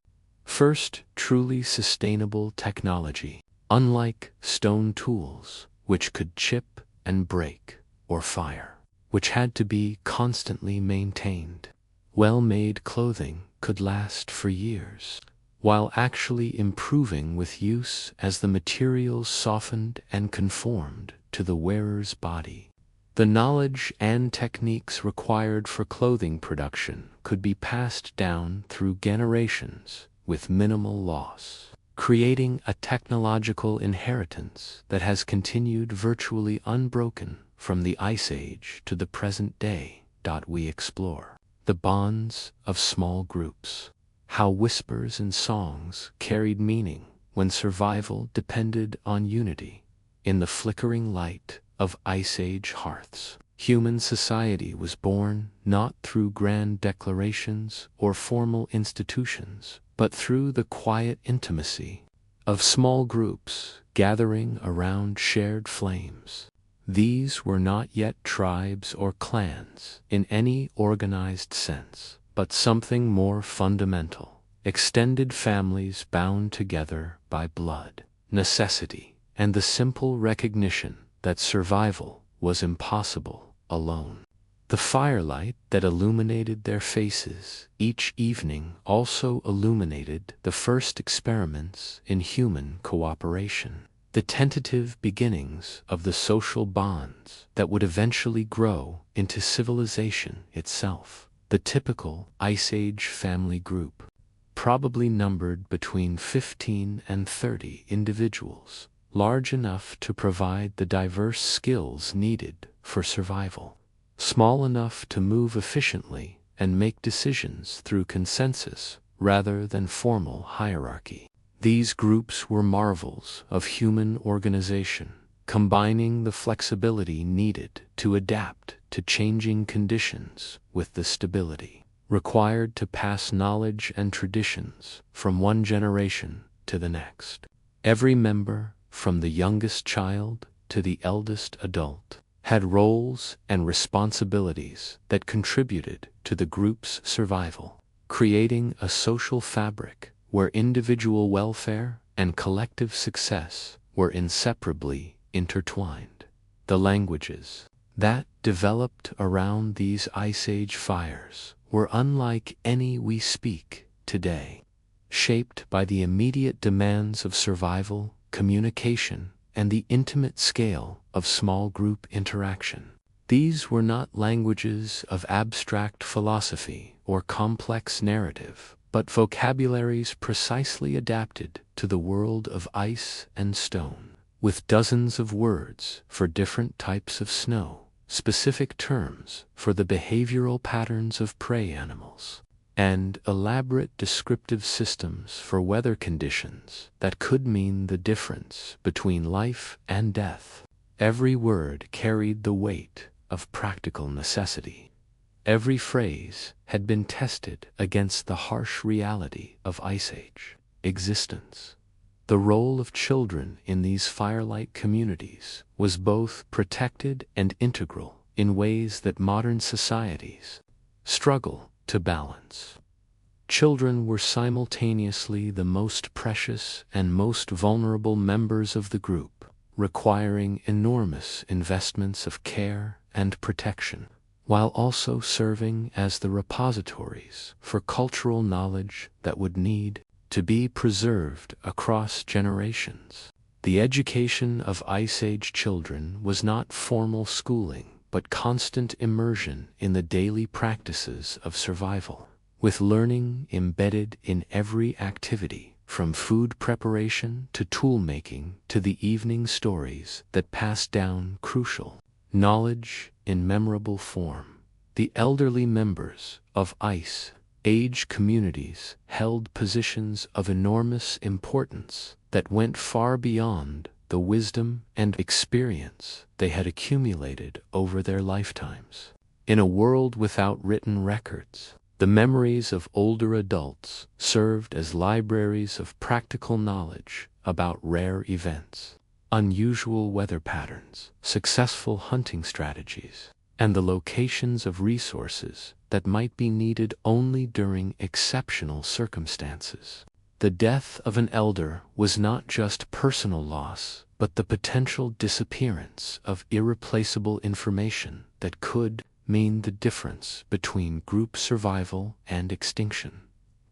first truly sustainable technology. Unlike stone tools, which could chip and break, or fire, which had to be constantly maintained, well-made clothing could last for years, while actually improving with use as the materials softened and conformed to the wearer's body. The knowledge and techniques required for clothing production could be passed down through generations with minimal loss, creating a technological inheritance that has continued virtually unbroken from the Ice Age to the present day. We explore the bonds of small groups, how whispers and songs carried meaning when survival depended on unity. In the flickering light of Ice Age hearths, human society was born not through grand declarations or formal institutions, but through the quiet intimacy of small groups gathering around shared flames. These were not yet tribes or clans in any organized sense, but something more fundamental: extended families bound together by blood, necessity, and the simple recognition that survival was impossible alone. The firelight that illuminated their faces each evening also illuminated the first experiments in human cooperation, the tentative beginnings of the social bonds that would eventually grow into civilization itself. The typical Ice Age family group probably numbered between 15 and 30 individuals, large enough to provide the diverse skills needed for survival, small enough to move efficiently and make decisions through consensus rather than formal hierarchy. These groups were marvels of human organization, combining the flexibility needed to adapt to changing conditions with the stability required to pass knowledge and traditions from one generation to the next. Every member, from the youngest child to the eldest adult, had roles and responsibilities that contributed to the group's survival, creating a social fabric where individual welfare and collective success were inseparably intertwined. The languages that developed around these Ice Age fires were unlike any we speak today, shaped by the immediate demands of survival, communication, and the intimate scale of small group interaction. These were not languages of abstract philosophy or complex narrative, but vocabularies precisely adapted to the world of ice and stone, with dozens of words for different types of snow, specific terms for the behavioral patterns of prey animals, and elaborate descriptive systems for weather conditions that could mean the difference between life and death. Every word carried the weight of practical necessity. Every phrase had been tested against the harsh reality of Ice Age existence. The role of children in these firelight communities was both protected and integral in ways that modern societies struggle to balance. Children were simultaneously the most precious and most vulnerable members of the group, requiring enormous investments of care and protection, while also serving as the repositories for cultural knowledge that would need to be preserved across generations. The education of Ice Age children was not formal schooling, but constant immersion in the daily practices of survival, with learning embedded in every activity, from food preparation to tool making to the evening stories that passed down crucial knowledge in memorable form. The elderly members of Ice Age communities held positions of enormous importance that went far beyond the wisdom and experience they had accumulated over their lifetimes. In a world without written records, the memories of older adults served as libraries of practical knowledge about rare events, unusual weather patterns, successful hunting strategies, and the locations of resources that might be needed only during exceptional circumstances. The death of an elder was not just personal loss, but the potential disappearance of irreplaceable information that could mean the difference between group survival and extinction.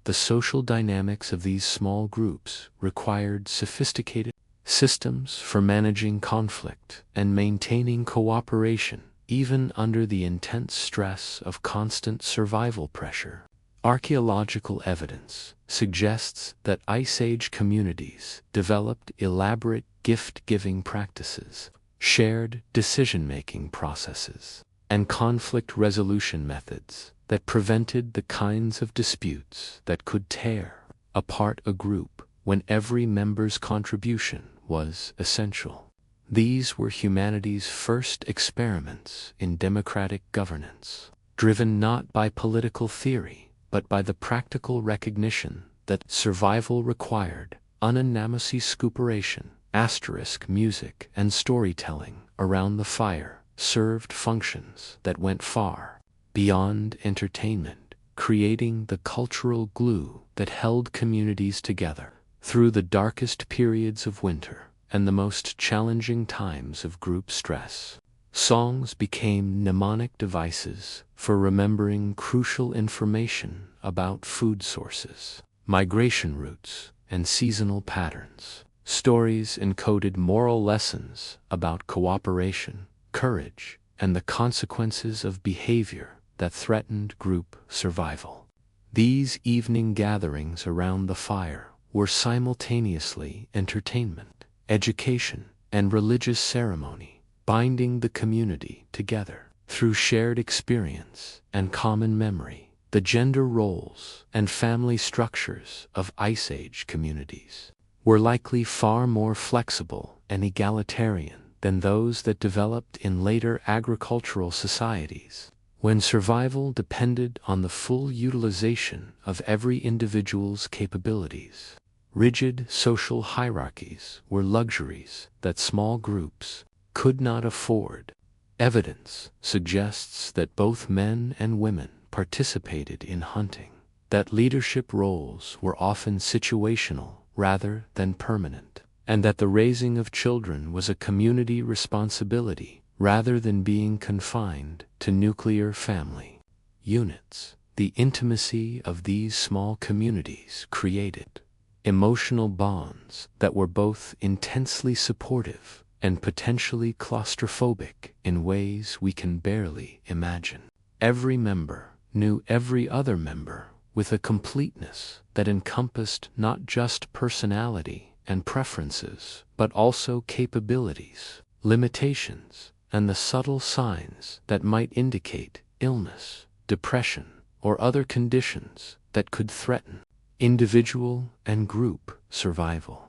The social dynamics of these small groups required sophisticated systems for managing conflict and maintaining cooperation, even under the intense stress of constant survival pressure. Archaeological evidence suggests that Ice Age communities developed elaborate gift-giving practices, shared decision-making processes, and conflict resolution methods that prevented the kinds of disputes that could tear apart a group when every member's contribution was essential. These were humanity's first experiments in democratic governance, driven not by political theory, but by the practical recognition that survival required unanimous cooperation. Asterisk music and storytelling around the fire served functions that went far beyond entertainment, creating the cultural glue that held communities together through the darkest periods of winter and the most challenging times of group stress. Songs became mnemonic devices for remembering crucial information about food sources, migration routes, and seasonal patterns. Stories encoded moral lessons about cooperation, courage, and the consequences of behavior that threatened group survival. These evening gatherings around the fire were simultaneously entertainment, education, and religious ceremony, binding the community together through shared experience and common memory. The gender roles and family structures of Ice Age communities were likely far more flexible and egalitarian than those that developed in later agricultural societies, when survival depended on the full utilization of every individual's capabilities. Rigid social hierarchies were luxuries that small groups could not afford. Evidence suggests that both men and women participated in hunting, that leadership roles were often situational rather than permanent, and that the raising of children was a community responsibility rather than being confined to nuclear family units. The intimacy of these small communities created emotional bonds that were both intensely supportive and potentially claustrophobic in ways we can barely imagine. Every member knew every other member with a completeness that encompassed not just personality and preferences, but also capabilities, limitations, and the subtle signs that might indicate illness, depression, or other conditions that could threaten individual and group survival.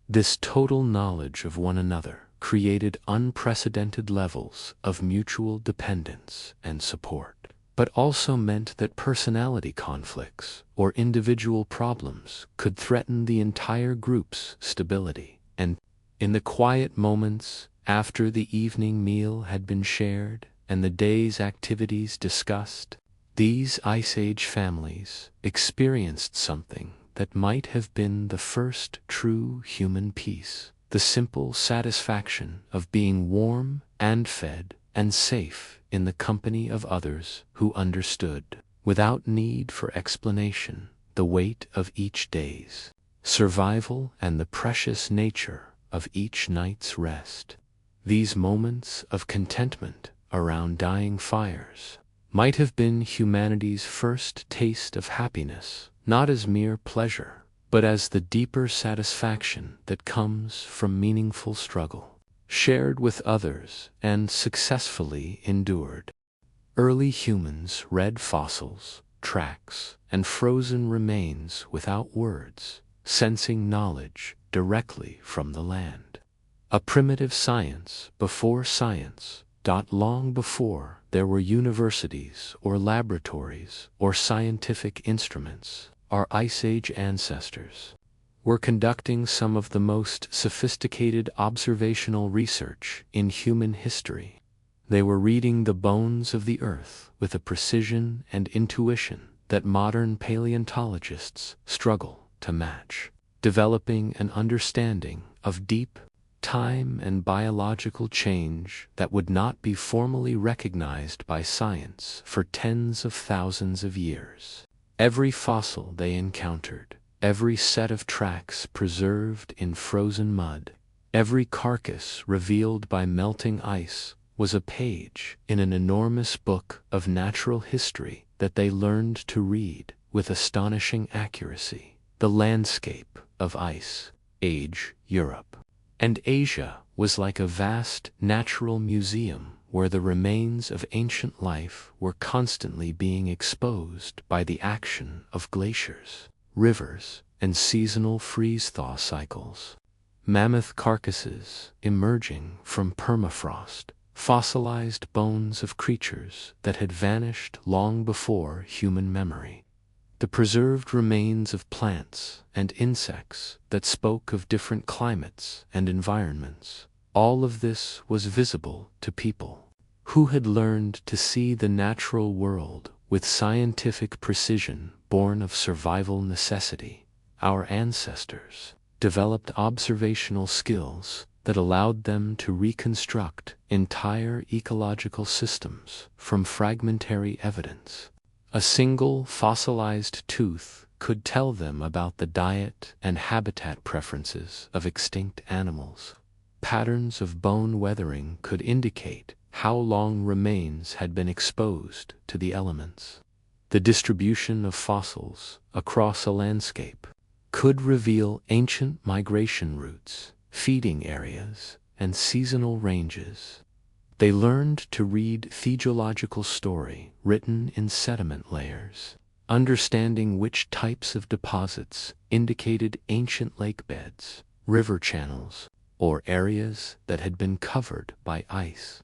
This total knowledge of one another created unprecedented levels of mutual dependence and support, but also meant that personality conflicts or individual problems could threaten the entire group's stability. And in the quiet moments after the evening meal had been shared and the day's activities discussed, these Ice Age families experienced something that might have been the first true human peace, the simple satisfaction of being warm and fed and safe in the company of others who understood, without need for explanation, the weight of each day's survival and the precious nature of each night's rest. These moments of contentment around dying fires might have been humanity's first taste of happiness, not as mere pleasure, but as the deeper satisfaction that comes from meaningful struggle, shared with others and successfully endured. Early humans read fossils, tracks, and frozen remains without words, sensing knowledge directly from the land. A primitive science before science, long before there were universities or laboratories or scientific instruments. Our Ice Age ancestors were conducting some of the most sophisticated observational research in human history. They were reading the bones of the earth with a precision and intuition that modern paleontologists struggle to match, developing an understanding of deep time and biological change that would not be formally recognized by science for tens of thousands of years. Every fossil they encountered, every set of tracks preserved in frozen mud, every carcass revealed by melting ice was a page in an enormous book of natural history that they learned to read with astonishing accuracy. The landscape of Ice Age Europe and Asia was like a vast natural museum where the remains of ancient life were constantly being exposed by the action of glaciers, rivers, and seasonal freeze-thaw cycles. Mammoth carcasses emerging from permafrost, fossilized bones of creatures that had vanished long before human memory. The preserved remains of plants and insects that spoke of different climates and environments. All of this was visible to people who had learned to see the natural world with scientific precision born of survival necessity. Our ancestors developed observational skills that allowed them to reconstruct entire ecological systems from fragmentary evidence. A single fossilized tooth could tell them about the diet and habitat preferences of extinct animals. Patterns of bone weathering could indicate how long remains had been exposed to the elements. The distribution of fossils across a landscape could reveal ancient migration routes, feeding areas, and seasonal ranges. They learned to read theological story written in sediment layers, understanding which types of deposits indicated ancient lake beds, river channels, or areas that had been covered by ice.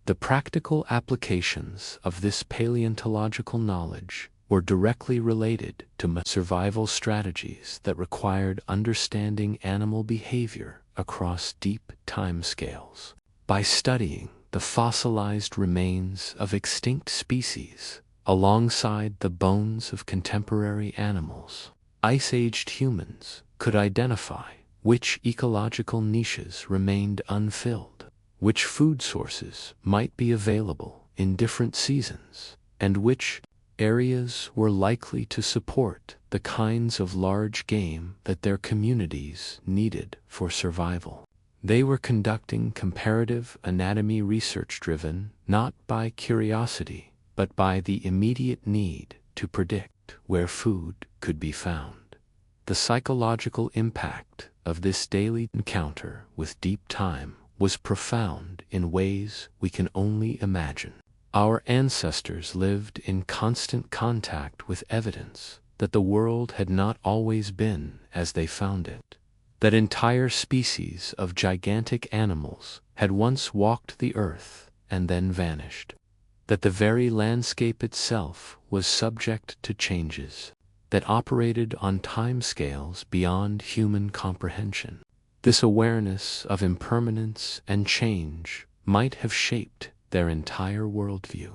The practical applications of this paleontological knowledge were directly related to survival strategies that required understanding animal behavior across deep timescales. By studying the fossilized remains of extinct species alongside the bones of contemporary animals, ice-aged humans could identify which ecological niches remained unfilled, which food sources might be available in different seasons, and which areas were likely to support the kinds of large game that their communities needed for survival. They were conducting comparative anatomy research driven not by curiosity, but by the immediate need to predict where food could be found. The psychological impact of this daily encounter with deep time was profound in ways we can only imagine. Our ancestors lived in constant contact with evidence that the world had not always been as they found it, that entire species of gigantic animals had once walked the earth and then vanished, that the very landscape itself was subject to changes that operated on timescales beyond human comprehension. This awareness of impermanence and change might have shaped their entire worldview,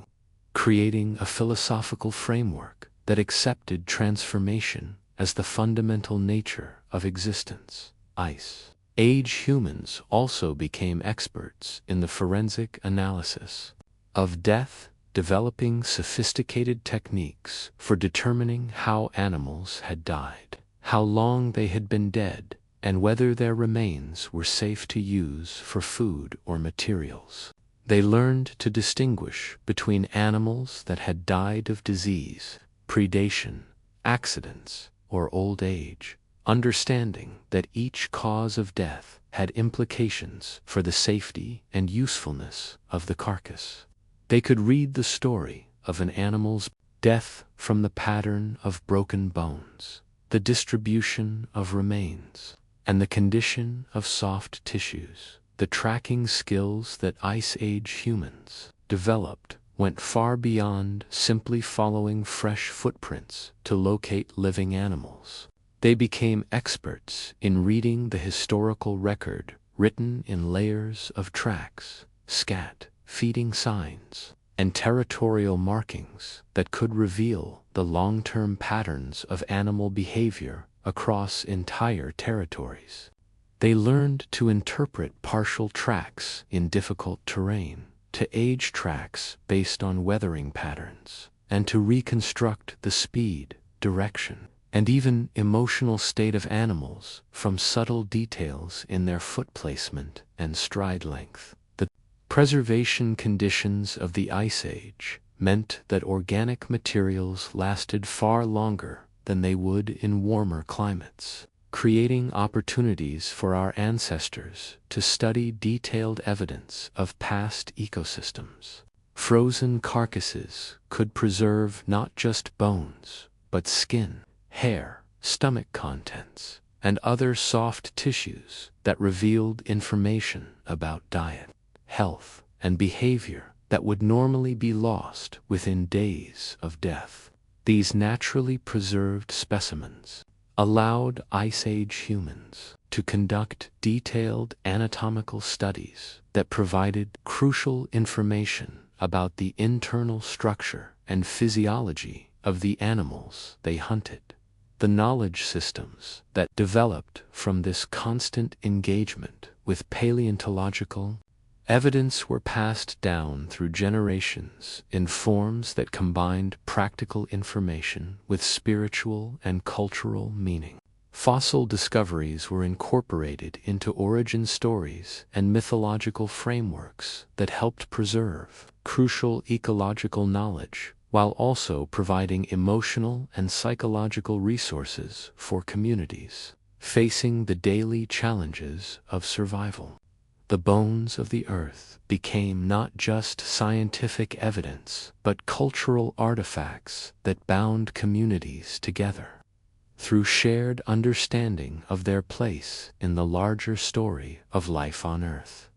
creating a philosophical framework that accepted transformation as the fundamental nature of existence. Ice Age humans also became experts in the forensic analysis of death, developing sophisticated techniques for determining how animals had died, how long they had been dead, and whether their remains were safe to use for food or materials. They learned to distinguish between animals that had died of disease, predation, accidents, or old age, understanding that each cause of death had implications for the safety and usefulness of the carcass. They could read the story of an animal's death from the pattern of broken bones, the distribution of remains, and the condition of soft tissues. The tracking skills that Ice Age humans developed went far beyond simply following fresh footprints to locate living animals. They became experts in reading the historical record written in layers of tracks, scat, feeding signs, and territorial markings that could reveal the long-term patterns of animal behavior across entire territories. They learned to interpret partial tracks in difficult terrain, to age tracks based on weathering patterns, and to reconstruct the speed, direction, and even emotional state of animals from subtle details in their foot placement and stride length. The preservation conditions of the Ice Age meant that organic materials lasted far longer than they would in warmer climates, creating opportunities for our ancestors to study detailed evidence of past ecosystems. Frozen carcasses could preserve not just bones, but skin, hair, stomach contents, and other soft tissues that revealed information about diet, health, and behavior that would normally be lost within days of death. These naturally preserved specimens allowed Ice Age humans to conduct detailed anatomical studies that provided crucial information about the internal structure and physiology of the animals they hunted. The knowledge systems that developed from this constant engagement with paleontological evidence were passed down through generations in forms that combined practical information with spiritual and cultural meaning. Fossil discoveries were incorporated into origin stories and mythological frameworks that helped preserve crucial ecological knowledge while also providing emotional and psychological resources for communities facing the daily challenges of survival. The bones of the earth became not just scientific evidence, but cultural artifacts that bound communities together through shared understanding of their place in the larger story of life on Earth.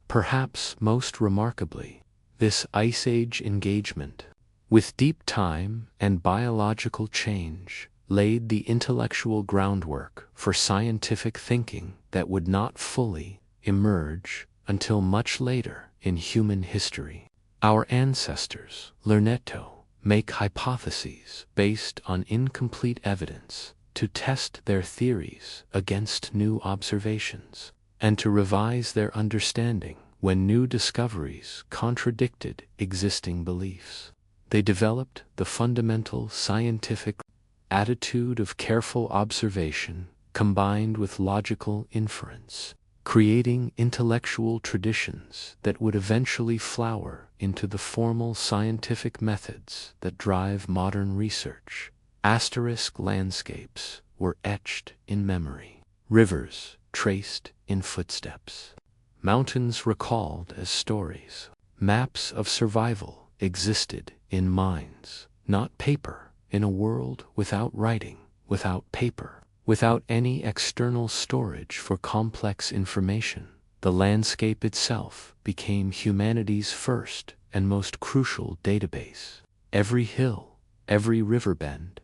Perhaps most remarkably, this Ice Age engagement with deep time and biological change laid the intellectual groundwork for scientific thinking that would not fully emerge until much later in human history. Our ancestors, Lernetto, make hypotheses based on incomplete evidence to test their theories against new observations, and to revise their understanding when new discoveries contradicted existing beliefs. They developed the fundamental scientific attitude of careful observation combined with logical inference, creating intellectual traditions that would eventually flower into the formal scientific methods that drive modern research. Asterisk landscapes were etched in memory, rivers traced in footsteps, mountains recalled as stories. Maps of survival existed in minds, not paper, in a world without writing, without paper, without any external storage for complex information. The landscape itself became humanity's first and most crucial database. Every hill, every river bend,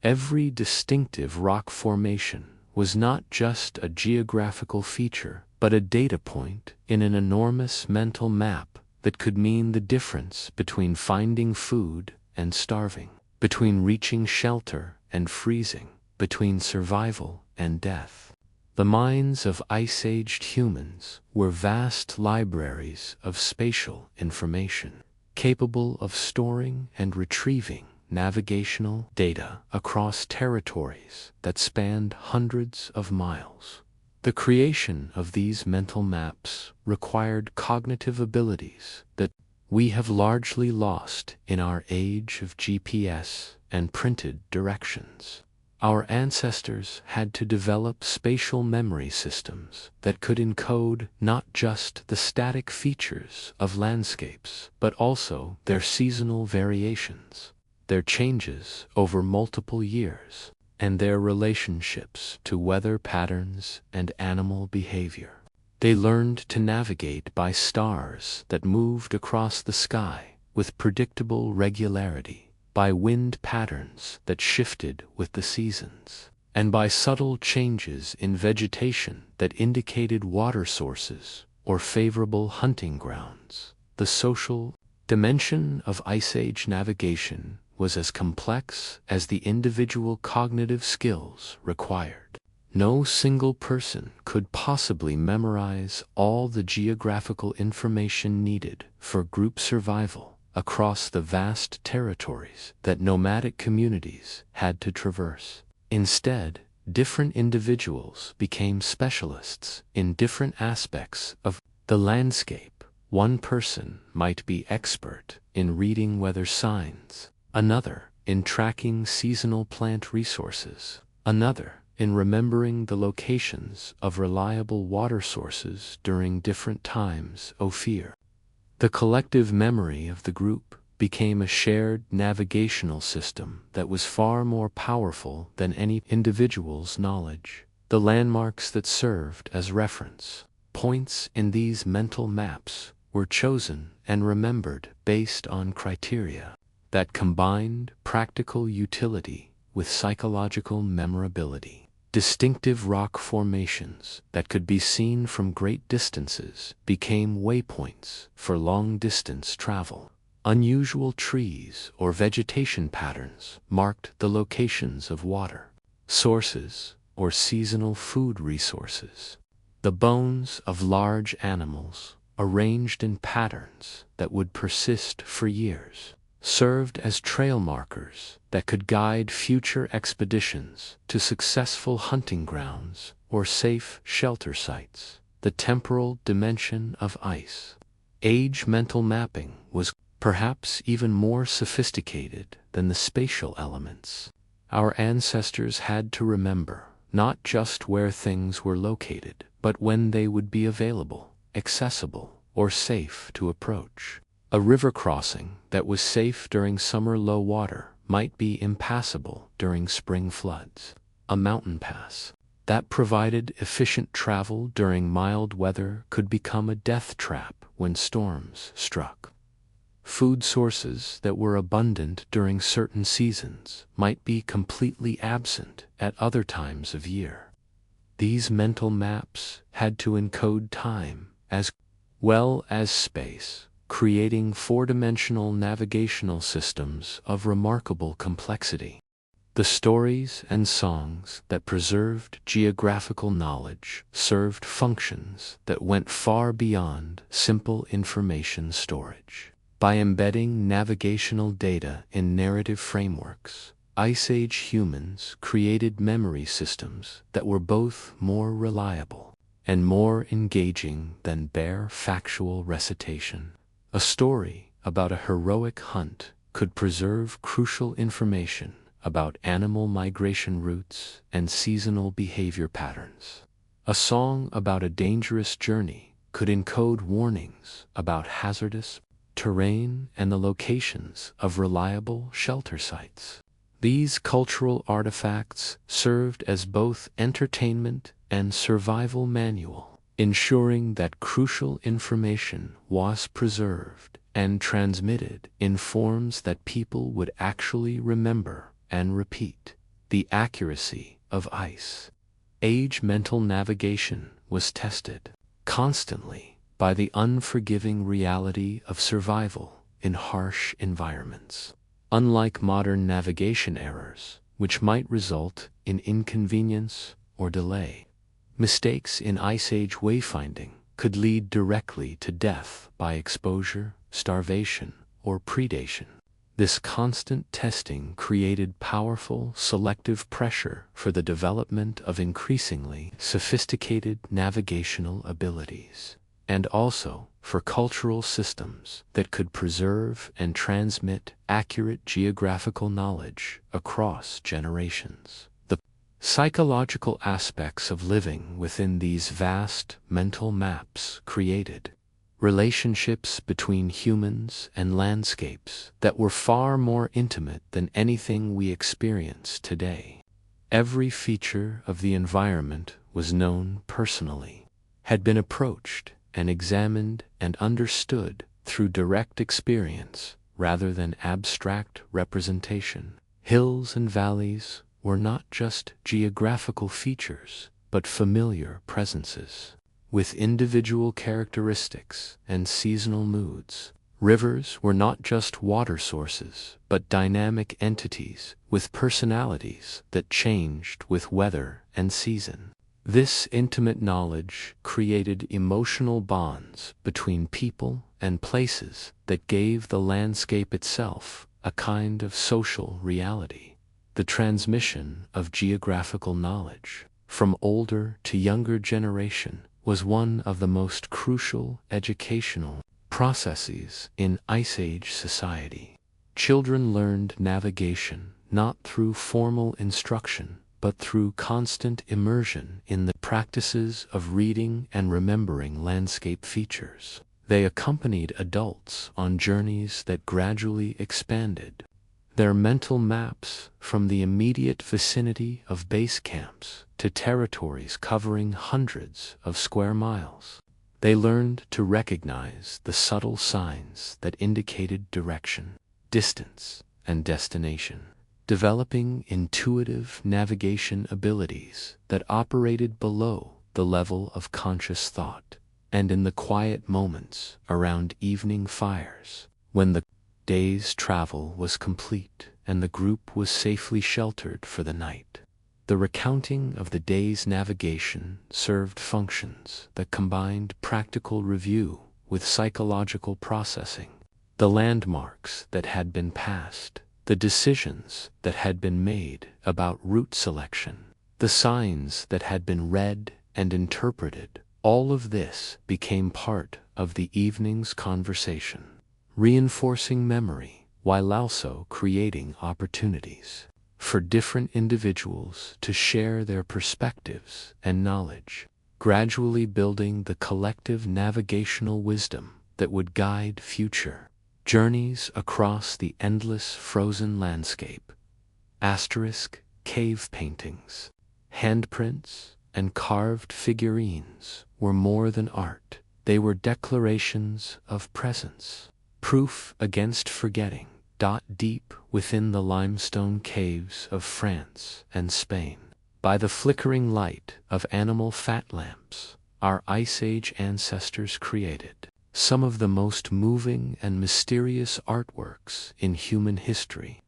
every distinctive rock formation was not just a geographical feature, but a data point in an enormous mental map that could mean the difference between finding food and starving, between reaching shelter and freezing, between survival and death. The minds of ice-aged humans were vast libraries of spatial information, capable of storing and retrieving navigational data across territories that spanned hundreds of miles. The creation of these mental maps required cognitive abilities that we have largely lost in our age of GPS and printed directions. Our ancestors had to develop spatial memory systems that could encode not just the static features of landscapes, but also their seasonal variations, their changes over multiple years, and their relationships to weather patterns and animal behavior. They learned to navigate by stars that moved across the sky with predictable regularity, by wind patterns that shifted with the seasons, and by subtle changes in vegetation that indicated water sources or favorable hunting grounds. The social dimension of Ice Age navigation was as complex as the individual cognitive skills required. No single person could possibly memorize all the geographical information needed for group survival across the vast territories that nomadic communities had to traverse. Instead, different individuals became specialists in different aspects of the landscape. One person might be expert in reading weather signs, another in tracking seasonal plant resources, another in remembering the locations of reliable water sources during different times of year. The collective memory of the group became a shared navigational system that was far more powerful than any individual's knowledge. The landmarks that served as reference points in these mental maps were chosen and remembered based on criteria that combined practical utility with psychological memorability. Distinctive rock formations that could be seen from great distances became waypoints for long-distance travel. Unusual trees or vegetation patterns marked the locations of water sources or seasonal food resources. The bones of large animals, arranged in patterns that would persist for years, served as trail markers that could guide future expeditions to successful hunting grounds or safe shelter sites. The temporal dimension of Ice Age mental mapping was perhaps even more sophisticated than the spatial elements. Our ancestors had to remember not just where things were located, but when they would be available, accessible, or safe to approach. A river crossing that was safe during summer low water might be impassable during spring floods. A mountain pass that provided efficient travel during mild weather could become a death trap when storms struck. Food sources that were abundant during certain seasons might be completely absent at other times of year. These mental maps had to encode time as well as space, creating four-dimensional navigational systems of remarkable complexity. The stories and songs that preserved geographical knowledge served functions that went far beyond simple information storage. By embedding navigational data in narrative frameworks, Ice Age humans created memory systems that were both more reliable and more engaging than bare factual recitation. A story about a heroic hunt could preserve crucial information about animal migration routes and seasonal behavior patterns. A song about a dangerous journey could encode warnings about hazardous terrain and the locations of reliable shelter sites. These cultural artifacts served as both entertainment and survival manual, ensuring that crucial information was preserved and transmitted in forms that people would actually remember and repeat. The accuracy of Ice Age mental navigation was tested constantly by the unforgiving reality of survival in harsh environments. Unlike modern navigation errors, which might result in inconvenience or delay, mistakes in Ice Age wayfinding could lead directly to death by exposure, starvation, or predation. This constant testing created powerful selective pressure for the development of increasingly sophisticated navigational abilities, and also for cultural systems that could preserve and transmit accurate geographical knowledge across generations. The psychological aspects of living within these vast mental maps created relationships between humans and landscapes that were far more intimate than anything we experience today. Every feature of the environment was known personally, had been approached and examined and understood through direct experience rather than abstract representation. Hills and valleys were not just geographical features, but familiar presences with individual characteristics and seasonal moods. Rivers were not just water sources, but dynamic entities with personalities that changed with weather and season. This intimate knowledge created emotional bonds between people and places that gave the landscape itself a kind of social reality. The transmission of geographical knowledge from older to younger generation was one of the most crucial educational processes in Ice Age society. Children learned navigation not through formal instruction, but through constant immersion in the practices of reading and remembering landscape features. They accompanied adults on journeys that gradually expanded their mental maps from the immediate vicinity of base camps to territories covering hundreds of square miles. They learned to recognize the subtle signs that indicated direction, distance, and destination, developing intuitive navigation abilities that operated below the level of conscious thought. And in the quiet moments around evening fires, when the day's travel was complete and the group was safely sheltered for the night, the recounting of the day's navigation served functions that combined practical review with psychological processing. The landmarks that had been passed, the decisions that had been made about route selection, the signs that had been read and interpreted, all of this became part of the evening's conversation, reinforcing memory while also creating opportunities for different individuals to share their perspectives and knowledge, gradually building the collective navigational wisdom that would guide future journeys across the endless frozen landscape. Cave paintings, handprints, and carved figurines were more than art. They were declarations of presence, proof against forgetting. Deep within the limestone caves of France and Spain, by the flickering light of animal fat lamps, our Ice Age ancestors created some of the most moving and mysterious artworks in human history.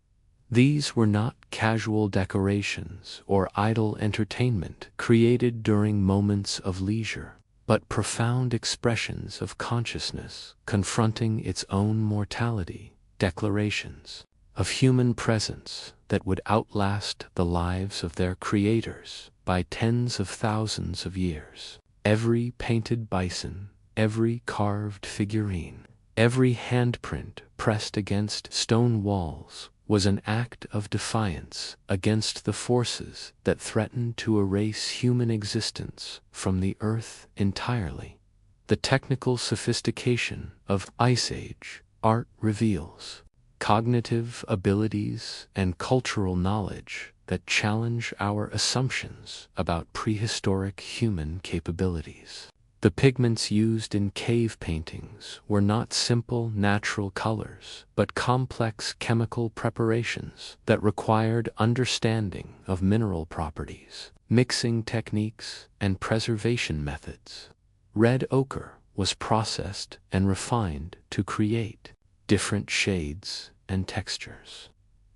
These were not casual decorations or idle entertainment created during moments of leisure, but profound expressions of consciousness confronting its own mortality, declarations of human presence that would outlast the lives of their creators by tens of thousands of years. Every painted bison, every carved figurine, every handprint pressed against stone walls was an act of defiance against the forces that threatened to erase human existence from the earth entirely. The technical sophistication of Ice Age art reveals cognitive abilities and cultural knowledge that challenge our assumptions about prehistoric human capabilities. The pigments used in cave paintings were not simple natural colors, but complex chemical preparations that required understanding of mineral properties, mixing techniques, and preservation methods. Red ochre was processed and refined to create different shades and textures.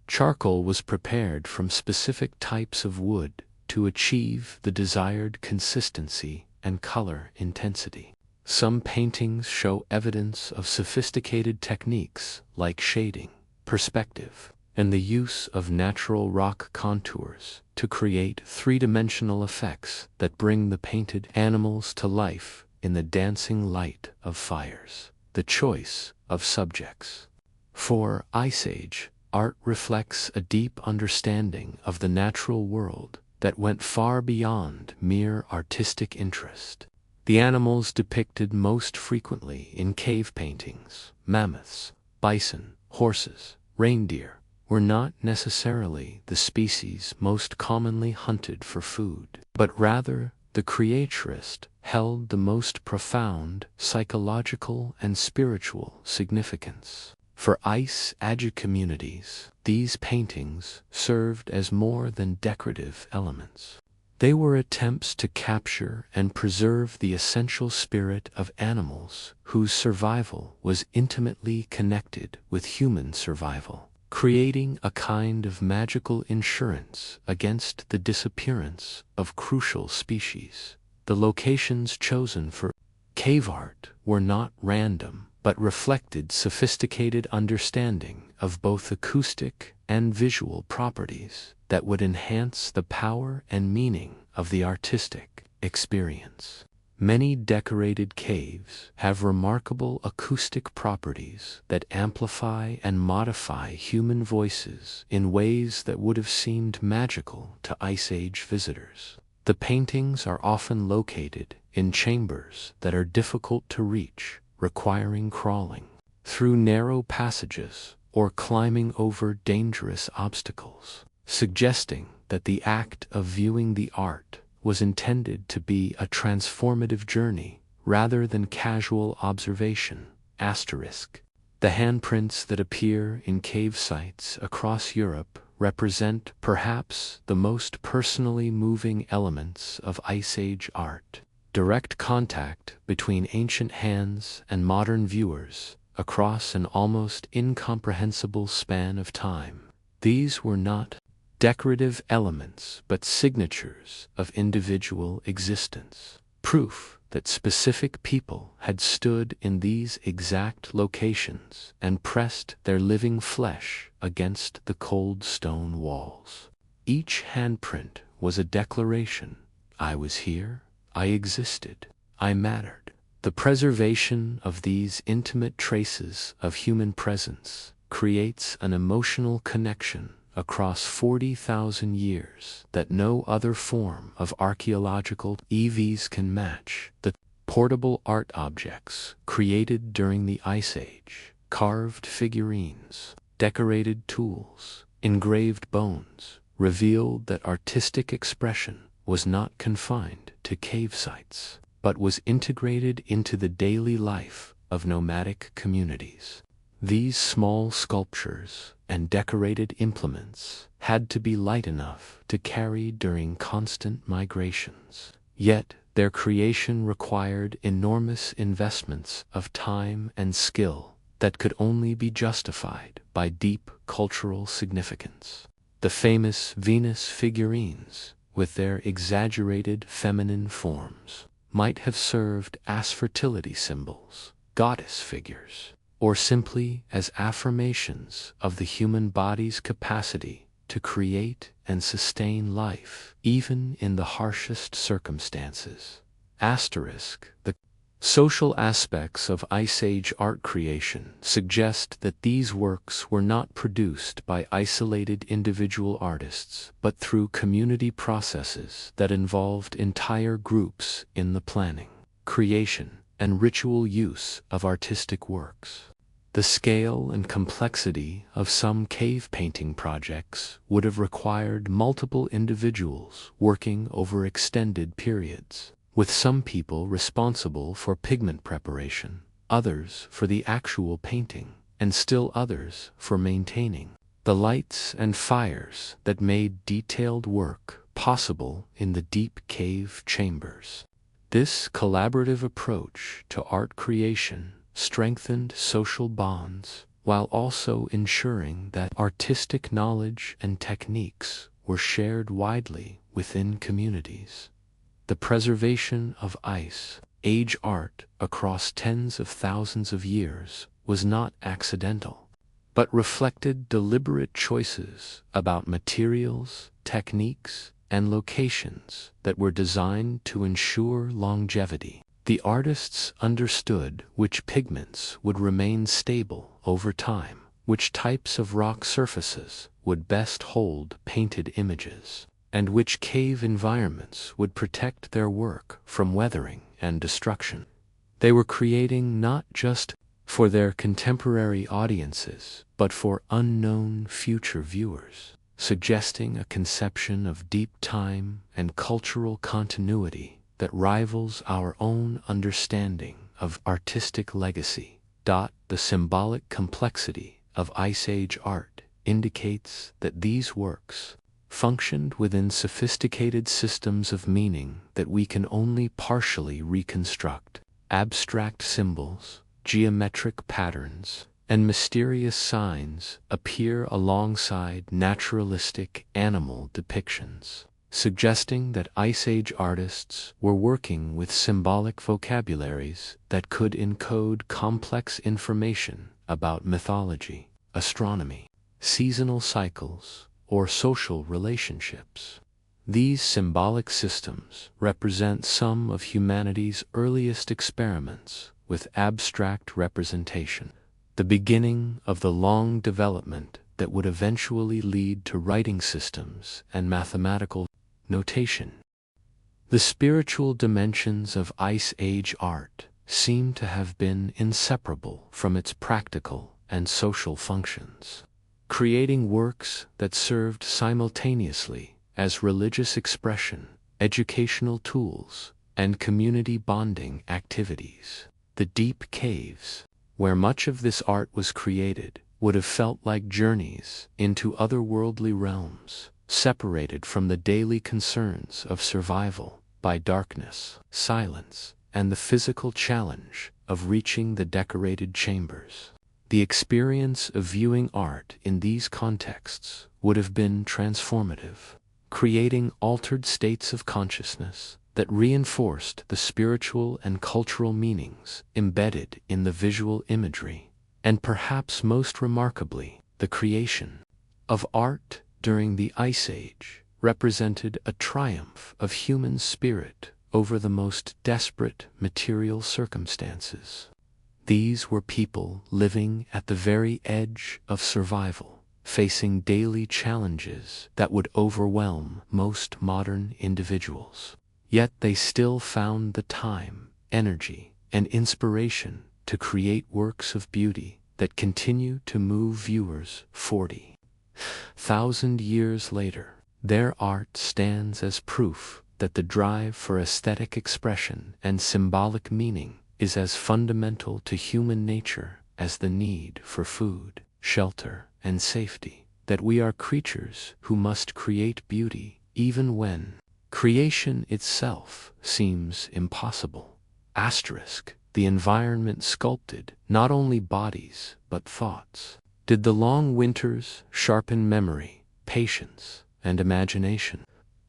Charcoal was prepared from specific types of wood to achieve the desired consistency and color intensity. Some paintings show evidence of sophisticated techniques like shading, perspective, and the use of natural rock contours to create three-dimensional effects that bring the painted animals to life in the dancing light of fires. The choice of subjects. For Ice Age, art reflects a deep understanding of the natural world that went far beyond mere artistic interest. The animals depicted most frequently in cave paintings, mammoths, bison, horses, reindeer, were not necessarily the species most commonly hunted for food, but rather the creaturist held the most profound psychological and spiritual significance. For Ice Age communities, these paintings served as more than decorative elements. They were attempts to capture and preserve the essential spirit of animals whose survival was intimately connected with human survival, creating a kind of magical insurance against the disappearance of crucial species. The locations chosen for cave art were not random, but reflected sophisticated understanding of both acoustic and visual properties that would enhance the power and meaning of the artistic experience. Many decorated caves have remarkable acoustic properties that amplify and modify human voices in ways that would have seemed magical to Ice Age visitors. The paintings are often located in chambers that are difficult to reach, requiring crawling through narrow passages or climbing over dangerous obstacles, suggesting that the act of viewing the art was intended to be a transformative journey rather than casual observation. Asterisk. The handprints that appear in cave sites across Europe represent perhaps the most personally moving elements of Ice Age art. Direct contact between ancient hands and modern viewers across an almost incomprehensible span of time. These were not decorative elements but signatures of individual existence, proof that specific people had stood in these exact locations and pressed their living flesh against the cold stone walls. Each handprint was a declaration: I was here, I existed, I mattered. The preservation of these intimate traces of human presence creates an emotional connection across 40,000 years that no other form of archaeological EVs can match. The portable art objects created during the Ice Age, carved figurines, decorated tools, engraved bones, revealed that artistic expression was not confined to cave sites, but was integrated into the daily life of nomadic communities. These small sculptures and decorated implements had to be light enough to carry during constant migrations. Yet their creation required enormous investments of time and skill that could only be justified by deep cultural significance. The famous Venus figurines, with their exaggerated feminine forms, might have served as fertility symbols, goddess figures, or simply as affirmations of the human body's capacity to create and sustain life, even in the harshest circumstances. Asterisk. The Social aspects of Ice Age art creation suggest that these works were not produced by isolated individual artists, but through community processes that involved entire groups in the planning, creation, and ritual use of artistic works. The scale and complexity of some cave painting projects would have required multiple individuals working over extended periods, with some people responsible for pigment preparation, others for the actual painting, and still others for maintaining the lights and fires that made detailed work possible in the deep cave chambers. This collaborative approach to art creation strengthened social bonds while also ensuring that artistic knowledge and techniques were shared widely within communities. The preservation of Ice Age art across tens of thousands of years was not accidental, but reflected deliberate choices about materials, techniques, and locations that were designed to ensure longevity. The artists understood which pigments would remain stable over time, which types of rock surfaces would best hold painted images, and which cave environments would protect their work from weathering and destruction. They were creating not just for their contemporary audiences, but for unknown future viewers, suggesting a conception of deep time and cultural continuity that rivals our own understanding of artistic legacy. The symbolic complexity of Ice Age art indicates that these works functioned within sophisticated systems of meaning that we can only partially reconstruct. Abstract symbols, geometric patterns, and mysterious signs appear alongside naturalistic animal depictions, suggesting that Ice Age artists were working with symbolic vocabularies that could encode complex information about mythology, astronomy, seasonal cycles, or social relationships. These symbolic systems represent some of humanity's earliest experiments with abstract representation, the beginning of the long development that would eventually lead to writing systems and mathematical notation. The spiritual dimensions of Ice Age art seem to have been inseparable from its practical and social functions, creating works that served simultaneously as religious expression, educational tools, and community bonding activities. The deep caves, where much of this art was created, would have felt like journeys into otherworldly realms, separated from the daily concerns of survival by darkness, silence, and the physical challenge of reaching the decorated chambers. The experience of viewing art in these contexts would have been transformative, creating altered states of consciousness that reinforced the spiritual and cultural meanings embedded in the visual imagery, and perhaps most remarkably, the creation of art during the Ice Age represented a triumph of human spirit over the most desperate material circumstances. These were people living at the very edge of survival, facing daily challenges that would overwhelm most modern individuals. Yet they still found the time, energy, and inspiration to create works of beauty that continue to move viewers 40,000 years later. Their art stands as proof that the drive for aesthetic expression and symbolic meaning is as fundamental to human nature as the need for food, shelter, and safety, that we are creatures who must create beauty even when creation itself seems impossible. The environment sculpted not only bodies but thoughts. Did the long winters sharpen memory, patience, and imagination?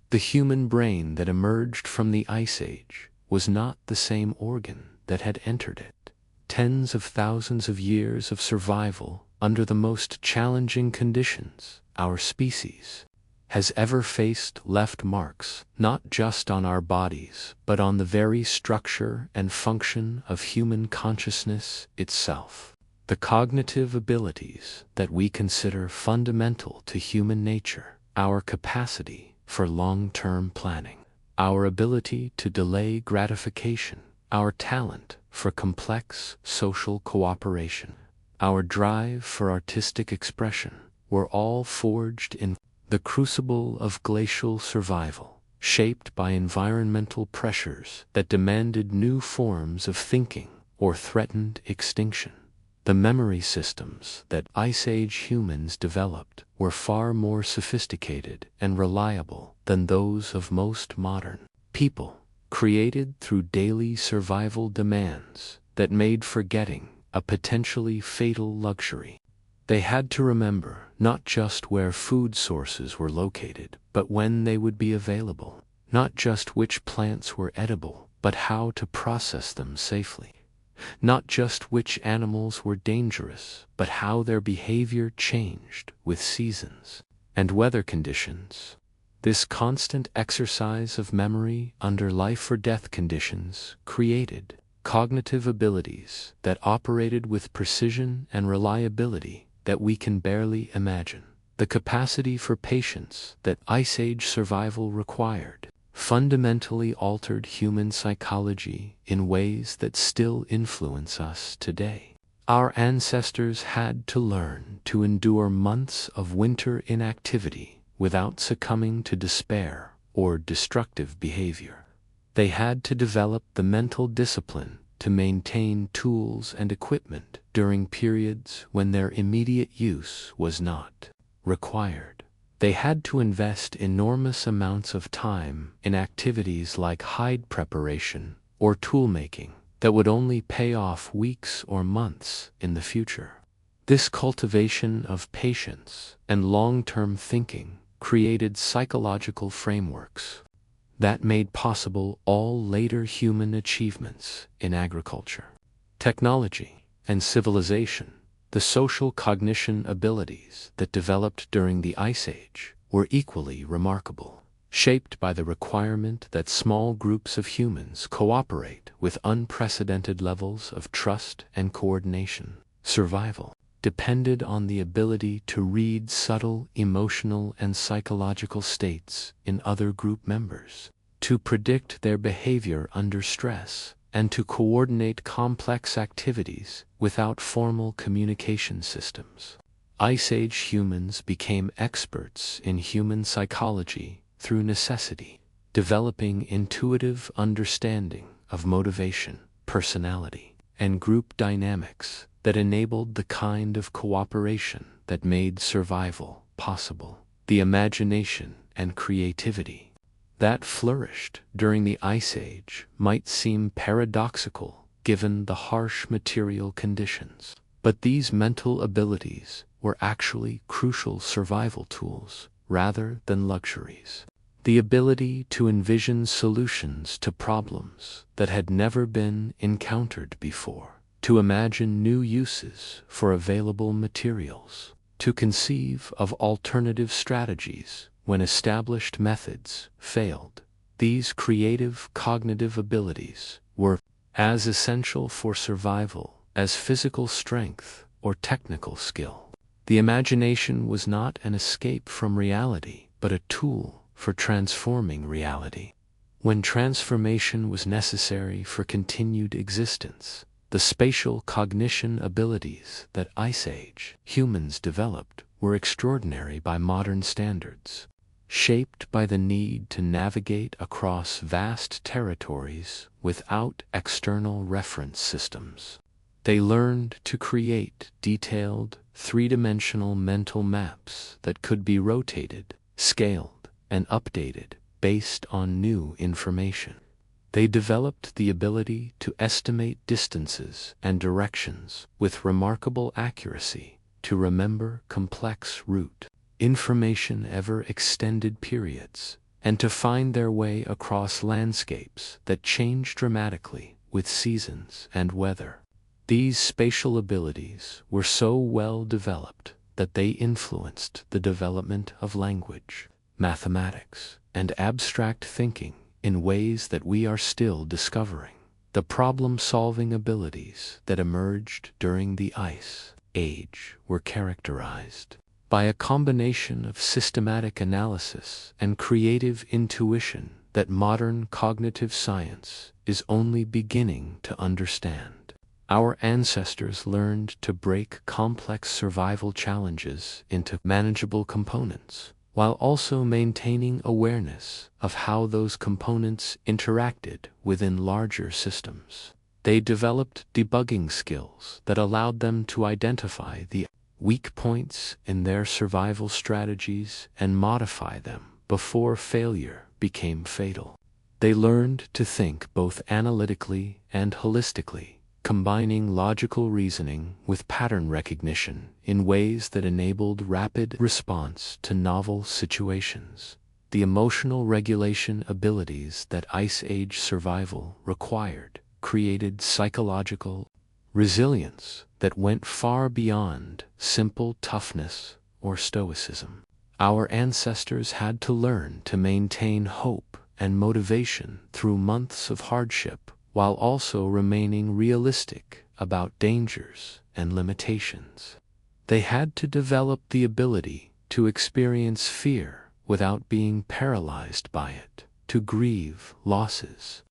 The human brain that emerged from the Ice Age was not the same organ that had entered it. Tens of thousands of years of survival under the most challenging conditions, our species has ever faced left marks not just on our bodies, but on the very structure and function of human consciousness itself. The cognitive abilities that we consider fundamental to human nature, our capacity for long-term planning, our ability to delay gratification, our talent for complex social cooperation, our drive for artistic expression, were all forged in the crucible of glacial survival, shaped by environmental pressures that demanded new forms of thinking or threatened extinction. The memory systems that Ice Age humans developed were far more sophisticated and reliable than those of most modern people, created through daily survival demands that made forgetting a potentially fatal luxury. They had to remember not just where food sources were located, but when they would be available, not just which plants were edible, but how to process them safely, not just which animals were dangerous, but how their behavior changed with seasons and weather conditions. This constant exercise of memory under life-or-death conditions created cognitive abilities that operated with precision and reliability that we can barely imagine. The capacity for patience that Ice Age survival required fundamentally altered human psychology in ways that still influence us today. Our ancestors had to learn to endure months of winter inactivity without succumbing to despair or destructive behavior. They had to develop the mental discipline to maintain tools and equipment during periods when their immediate use was not required. They had to invest enormous amounts of time in activities like hide preparation or tool making that would only pay off weeks or months in the future. This cultivation of patience and long-term thinking created psychological frameworks that made possible all later human achievements in agriculture, technology, and civilization. The social cognition abilities that developed during the Ice Age were equally remarkable, shaped by the requirement that small groups of humans cooperate with unprecedented levels of trust and coordination. Survival depended on the ability to read subtle emotional and psychological states in other group members, to predict their behavior under stress, and to coordinate complex activities without formal communication systems. Ice Age humans became experts in human psychology through necessity, developing intuitive understanding of motivation, personality, and group dynamics that enabled the kind of cooperation that made survival possible. The imagination and creativity that flourished during the Ice Age might seem paradoxical given the harsh material conditions, but these mental abilities were actually crucial survival tools rather than luxuries. The ability to envision solutions to problems that had never been encountered before, to imagine new uses for available materials, to conceive of alternative strategies when established methods failed. These creative cognitive abilities were as essential for survival as physical strength or technical skill. The imagination was not an escape from reality, but a tool for transforming reality. When transformation was necessary for continued existence, the spatial cognition abilities that Ice Age humans developed were extraordinary by modern standards. Shaped by the need to navigate across vast territories without external reference systems, they learned to create detailed, three-dimensional mental maps that could be rotated, scaled, and updated based on new information. They developed the ability to estimate distances and directions with remarkable accuracy, to remember complex route information over extended periods, and to find their way across landscapes that change dramatically with seasons and weather. These spatial abilities were so well developed that they influenced the development of language, mathematics, and abstract thinking in ways that we are still discovering. The problem-solving abilities that emerged during the Ice Age were characterized by a combination of systematic analysis and creative intuition that modern cognitive science is only beginning to understand. Our ancestors learned to break complex survival challenges into manageable components, while also maintaining awareness of how those components interacted within larger systems. They developed debugging skills that allowed them to identify the weak points in their survival strategies and modify them before failure became fatal. They learned to think both analytically and holistically, combining logical reasoning with pattern recognition in ways that enabled rapid response to novel situations. The emotional regulation abilities that Ice Age survival required created psychological resilience that went far beyond simple toughness or stoicism. Our ancestors had to learn to maintain hope and motivation through months of hardship, while also remaining realistic about dangers and limitations. They had to develop the ability to experience fear without being paralyzed by it, to grieve losses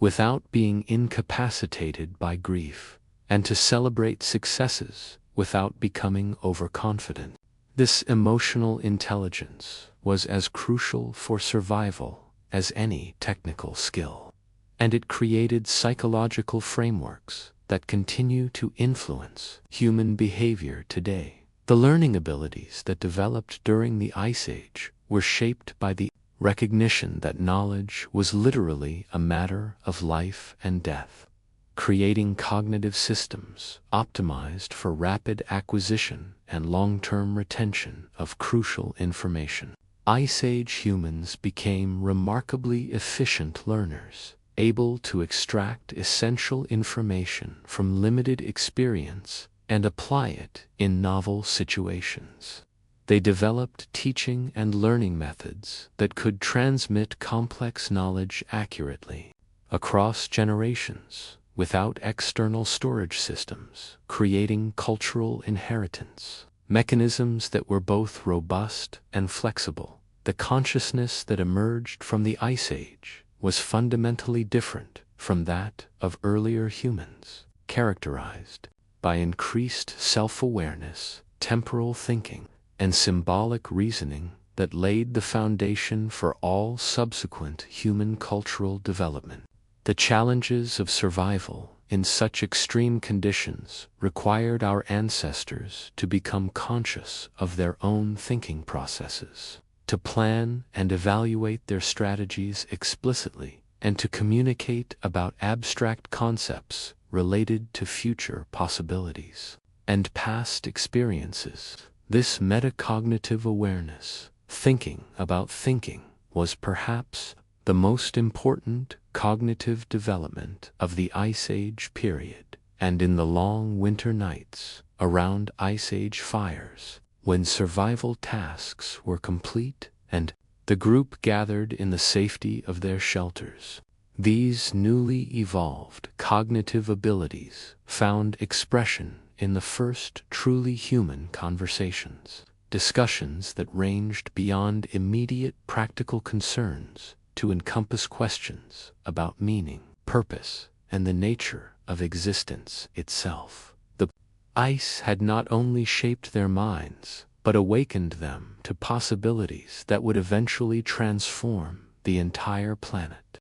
without being incapacitated by grief, and to celebrate successes without becoming overconfident. This emotional intelligence was as crucial for survival as any technical skill, and it created psychological frameworks that continue to influence human behavior today. The learning abilities that developed during the Ice Age were shaped by the recognition that knowledge was literally a matter of life and death, creating cognitive systems optimized for rapid acquisition and long-term retention of crucial information. Ice Age humans became remarkably efficient learners, able to extract essential information from limited experience and apply it in novel situations. They developed teaching and learning methods that could transmit complex knowledge accurately across generations without external storage systems, creating cultural inheritance, mechanisms that were both robust and flexible. The consciousness that emerged from the Ice Age was fundamentally different from that of earlier humans, characterized by increased self-awareness, temporal thinking, and symbolic reasoning that laid the foundation for all subsequent human cultural development. The challenges of survival in such extreme conditions required our ancestors to become conscious of their own thinking processes, to plan and evaluate their strategies explicitly, and to communicate about abstract concepts related to future possibilities and past experiences. This metacognitive awareness, thinking about thinking, was perhaps the most important cognitive development of the Ice Age period, and in the long winter nights around Ice Age fires, when survival tasks were complete and the group gathered in the safety of their shelters, these newly evolved cognitive abilities found expression in the first truly human conversations, discussions that ranged beyond immediate practical concerns to encompass questions about meaning, purpose, and the nature of existence itself. The ice had not only shaped their minds, but awakened them to possibilities that would eventually transform the entire planet.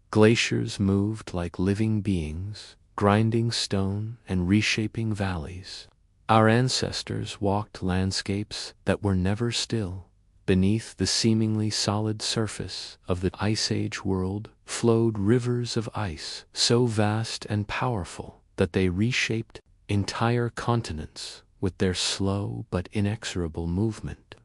Glaciers moved like living beings, grinding stone and reshaping valleys. Our ancestors walked landscapes that were never still. Beneath the seemingly solid surface of the Ice Age world flowed rivers of ice so vast and powerful that they reshaped entire continents with their slow but inexorable movement.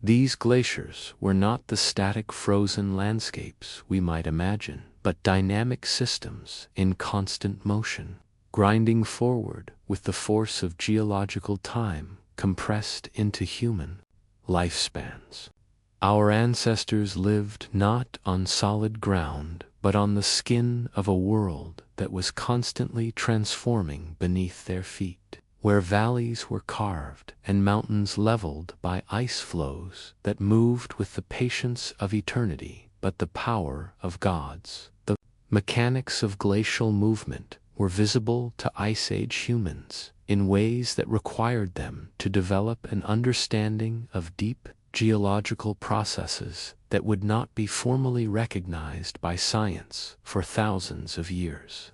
These glaciers were not the static frozen landscapes we might imagine, but dynamic systems in constant motion, grinding forward with the force of geological time compressed into human lifespans. Our ancestors lived not on solid ground, but on the skin of a world that was constantly transforming beneath their feet, where valleys were carved and mountains leveled by ice flows that moved with the patience of eternity but the power of gods. The mechanics of glacial movement were visible to Ice Age humans in ways that required them to develop an understanding of deep geological processes that would not be formally recognized by science for thousands of years.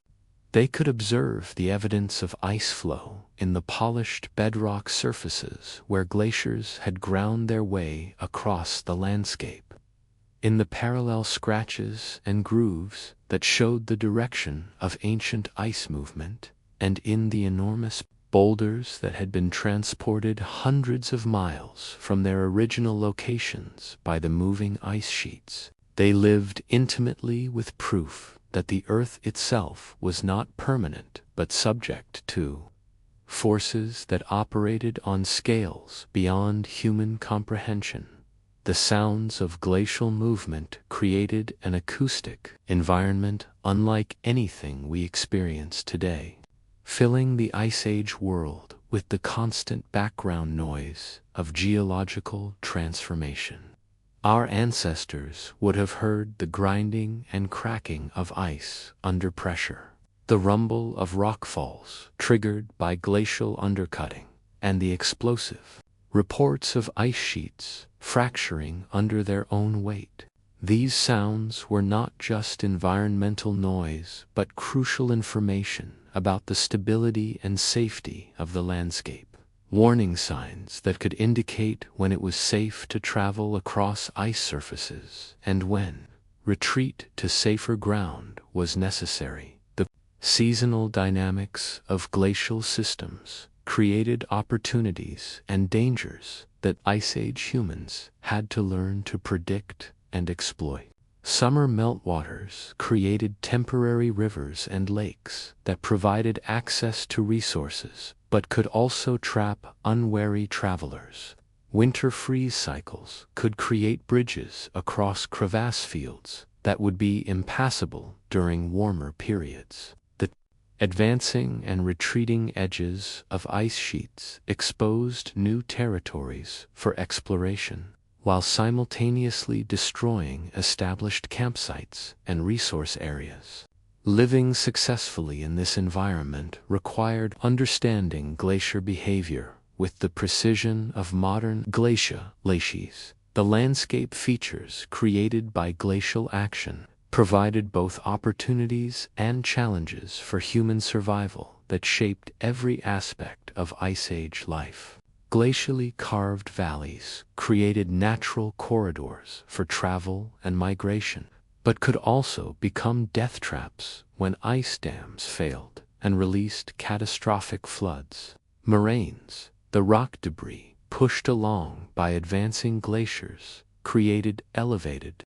They could observe the evidence of ice flow in the polished bedrock surfaces where glaciers had ground their way across the landscape, in the parallel scratches and grooves that showed the direction of ancient ice movement, and in the enormous boulders that had been transported hundreds of miles from their original locations by the moving ice sheets. They lived intimately with proof that the Earth itself was not permanent but subject to forces that operated on scales beyond human comprehension. The sounds of glacial movement created an acoustic environment unlike anything we experience today, filling the Ice Age world with the constant background noise of geological transformation. Our ancestors would have heard the grinding and cracking of ice under pressure, the rumble of rockfalls triggered by glacial undercutting, and the explosive reports of ice sheets fracturing under their own weight. These sounds were not just environmental noise but crucial information about the stability and safety of the landscape, warning signs that could indicate when it was safe to travel across ice surfaces and when retreat to safer ground was necessary. The seasonal dynamics of glacial systems created opportunities and dangers that Ice Age humans had to learn to predict and exploit. Summer meltwaters created temporary rivers and lakes that provided access to resources but could also trap unwary travelers. Winter freeze cycles could create bridges across crevasse fields that would be impassable during warmer periods. The advancing and retreating edges of ice sheets exposed new territories for exploration, while simultaneously destroying established campsites and resource areas. Living successfully in this environment required understanding glacier behavior with the precision of modern glacies. The landscape features created by glacial action provided both opportunities and challenges for human survival that shaped every aspect of Ice Age life. Glacially carved valleys created natural corridors for travel and migration, but could also become death traps when ice dams failed and released catastrophic floods. Moraines, the rock debris pushed along by advancing glaciers, created elevated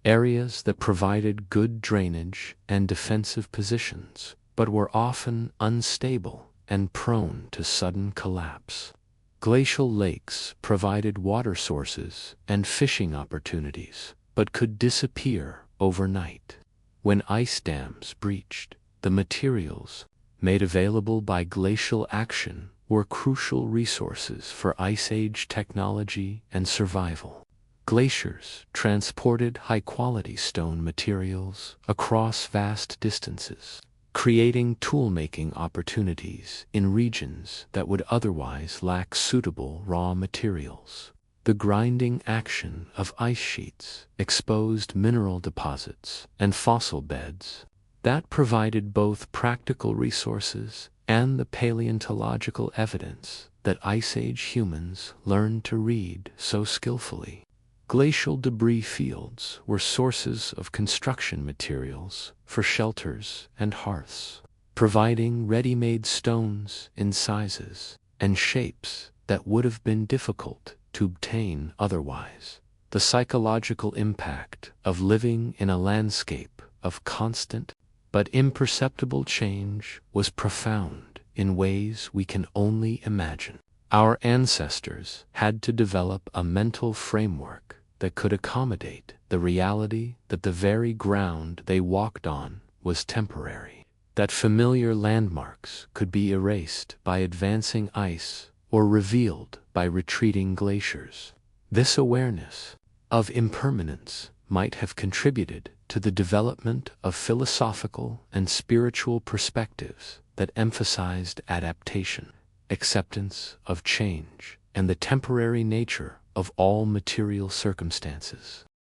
areas that provided good drainage and defensive positions, but were often unstable and prone to sudden collapse. Glacial lakes provided water sources and fishing opportunities, but could disappear overnight. When ice dams breached, the materials made available by glacial action were crucial resources for Ice Age technology and survival. Glaciers transported high-quality stone materials across vast distances, creating tool-making opportunities in regions that would otherwise lack suitable raw materials. The grinding action of ice sheets exposed mineral deposits and fossil beds that provided both practical resources and the paleontological evidence that Ice Age humans learned to read so skillfully. Glacial debris fields were sources of construction materials for shelters and hearths, providing ready-made stones in sizes and shapes that would have been difficult to obtain otherwise. The psychological impact of living in a landscape of constant but imperceptible change was profound in ways we can only imagine. Our ancestors had to develop a mental framework that could accommodate the reality that the very ground they walked on was temporary, that familiar landmarks could be erased by advancing ice or revealed by retreating glaciers. This awareness of impermanence might have contributed to the development of philosophical and spiritual perspectives that emphasized adaptation, acceptance of change, and the temporary nature of all material circumstances.